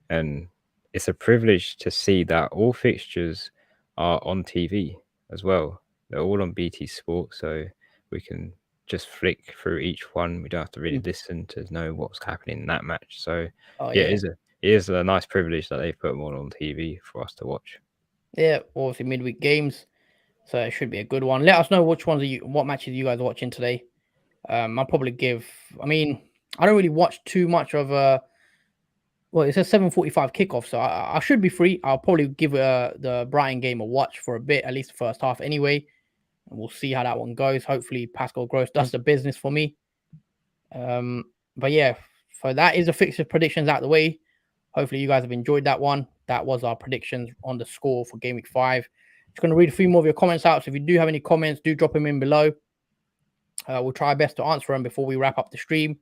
And it's a privilege to see that all fixtures are on TV as well. They're all on BT Sport, so we can just flick through each one. We don't have to really listen to know what's happening in that match. So it is a nice privilege that they put them all on TV for us to watch. Yeah, obviously midweek games, so it should be a good one. Let us know what matches you guys are watching today. I'll probably I don't really watch too much of well, it says 7:45 kickoff, so I should be free. I'll probably give the Brighton game a watch for a bit, at least the first half anyway, and we'll see how that one goes. Hopefully, Pascal Gross does the business for me. But yeah, so that is the fixture predictions out the way. Hopefully, you guys have enjoyed that one. That was our predictions on the score for Game Week 5. Just going to read a few more of your comments out. So if you do have any comments, do drop them in below. We'll try our best to answer them before we wrap up the stream.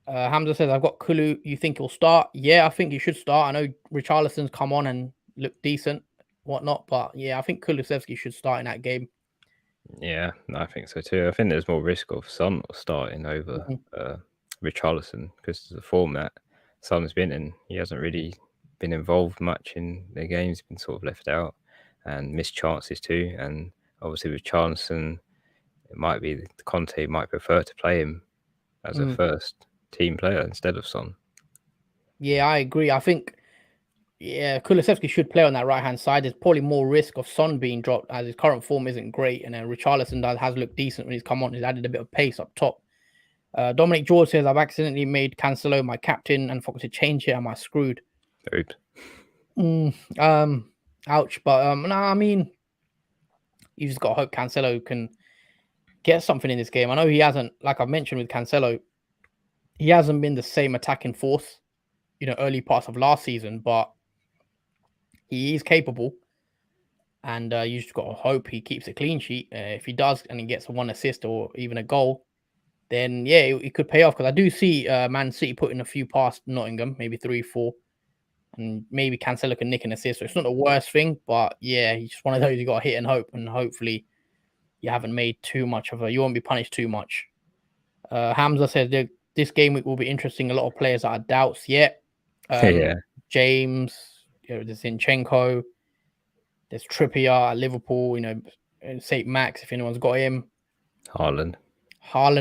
Hamza says, I've got Kulu. You think he'll start? Yeah, I think he should start. I know Richarlison's come on and looked decent, whatnot. But yeah, I think Kulusevski should start in that game. Yeah, I think so too. I think there's more risk of Son starting over Richarlison because the format Son's been in, he hasn't really been involved much in the games, been sort of left out and missed chances too. And obviously with Richarlison, it might be Conte might prefer to play him as a first team player instead of Son. Yeah, I agree. I think Kulusevski should play on that right hand side. There's probably more risk of Son being dropped as his current form isn't great, and then Richarlison has looked decent when he's come on. He's added a bit of pace up top. Dominic George says, I've accidentally made Cancelo my captain and forgot to change it. Am I screwed? Oops. Ouch. But no, I mean, you just got to hope Cancelo can get something in this game. I know he hasn't, like I've mentioned with Cancelo, he hasn't been the same attacking force, early parts of last season, but he is capable. And you just got to hope he keeps a clean sheet. If he does and he gets 1 assist or even a goal, then yeah, it could pay off. Because I do see Man City putting a few past Nottingham, maybe 3-4. And maybe Cancelo can nick an assist. So it's not the worst thing, but yeah, he's just one of those you got to hit and hope. And hopefully you haven't made too much you won't be punished too much. Hamza says this game week will be interesting. A lot of players are doubts yet. James, there's Zinchenko, there's Trippier at Liverpool, St. Max, if anyone's got him. Haaland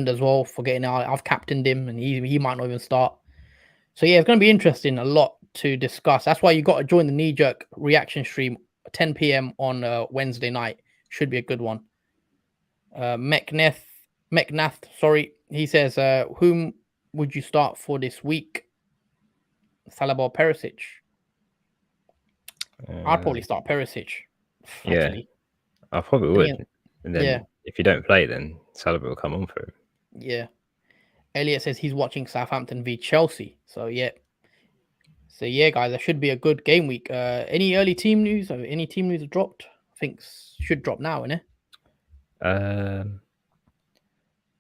as well, forgetting I've captained him and he might not even start. So yeah, it's going to be interesting, a lot to discuss. That's why you got to join the knee-jerk reaction stream 10 p.m. on Wednesday night. Should be a good one. Meknath, he says, whom would you start for this week? Salah or Perisic? I'd probably start Perisic. Actually. I probably would. And then if you don't play, then Salah will come on for him. Yeah. Elliot says he's watching Southampton v Chelsea. So yeah, guys, that should be a good game week. Any early team news? Or any team news dropped? I think should drop now, innit?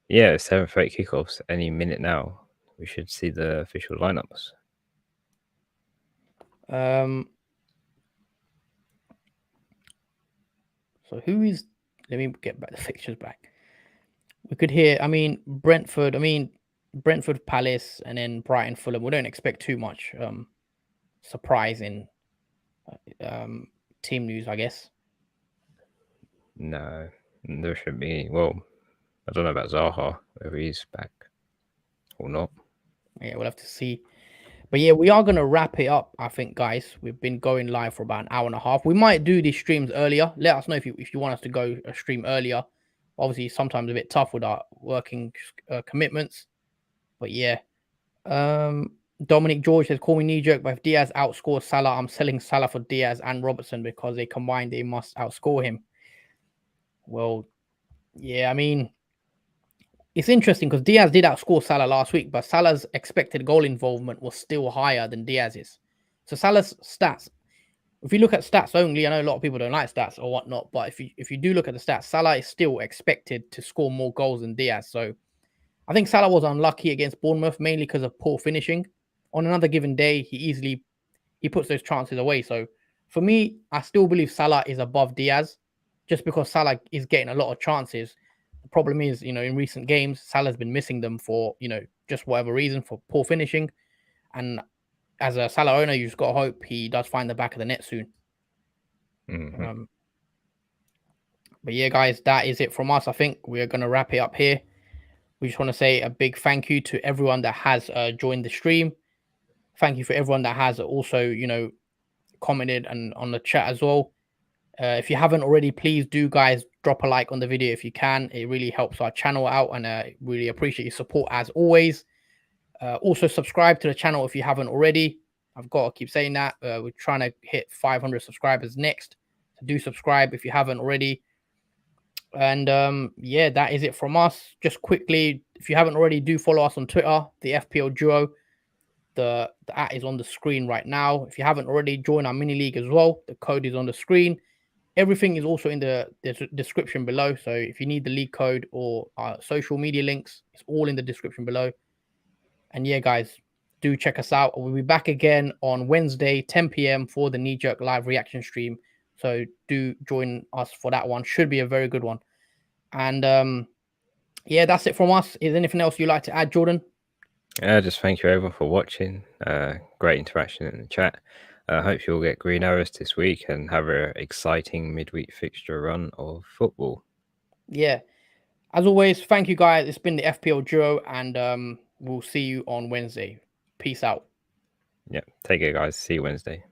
Yeah, 7:30 kickoffs any minute now. We should see the official lineups. So who is? Let me get back the fixtures back. We could hear. Brentford, Palace, and then Brighton, Fulham. We don't expect too much surprising team news, I guess. No, there should be. Well, I don't know about Zaha, whether he's back or not. Yeah, we'll have to see. But yeah, we are gonna wrap it up. I think, guys, we've been going live for about an hour and a half. We might do these streams earlier. Let us know if you want us to go a stream earlier. Obviously, sometimes a bit tough with our working commitments. But yeah, Dominic George says, "Call me knee jerk, but if Diaz outscores Salah, I'm selling Salah for Diaz and Robertson because they combined they must outscore him." Well, yeah, I mean, it's interesting because Diaz did outscore Salah last week, but Salah's expected goal involvement was still higher than Diaz's. So Salah's stats, if you look at stats only, I know a lot of people don't like stats or whatnot, but if you do look at the stats, Salah is still expected to score more goals than Diaz. So I think Salah was unlucky against Bournemouth mainly because of poor finishing. On another given day, he puts those chances away. So for me, I still believe Salah is above Diaz, just because Salah is getting a lot of chances. The problem is, in recent games, Salah's been missing them for, just whatever reason, for poor finishing. And as a Salah owner, you just got to hope he does find the back of the net soon. But yeah, guys, that is it from us. I think we're going to wrap it up here. We just want to say a big thank you to everyone that has joined the stream. Thank you for everyone that has also, commented and on the chat as well. If you haven't already, please do, guys, drop a like on the video if you can. It really helps our channel out, and really appreciate your support as always. Also, subscribe to the channel if you haven't already. I've got to keep saying that. We're trying to hit 500 subscribers next. So do subscribe if you haven't already. And yeah, that is it from us. Just quickly, if you haven't already, do follow us on Twitter, the FPL Duo. The @ is on the screen right now. If you haven't already, join our mini league as well. The code is on the screen. Everything is also in the description below. So if you need the league code or social media links, it's all in the description below. And yeah, guys, do check us out. We'll be back again on Wednesday, 10 p.m. for the Knee Jerk live reaction stream. So do join us for that one. Should be a very good one. And yeah, that's it from us. Is there anything else you'd like to add, Jordan? Just thank you everyone for watching. Great interaction in the chat. I hope you'll get green arrows this week and have an exciting midweek fixture run of football. Yeah. As always, thank you, guys. It's been the FPL Duo, and we'll see you on Wednesday. Peace out. Yeah, take care, guys. See you Wednesday.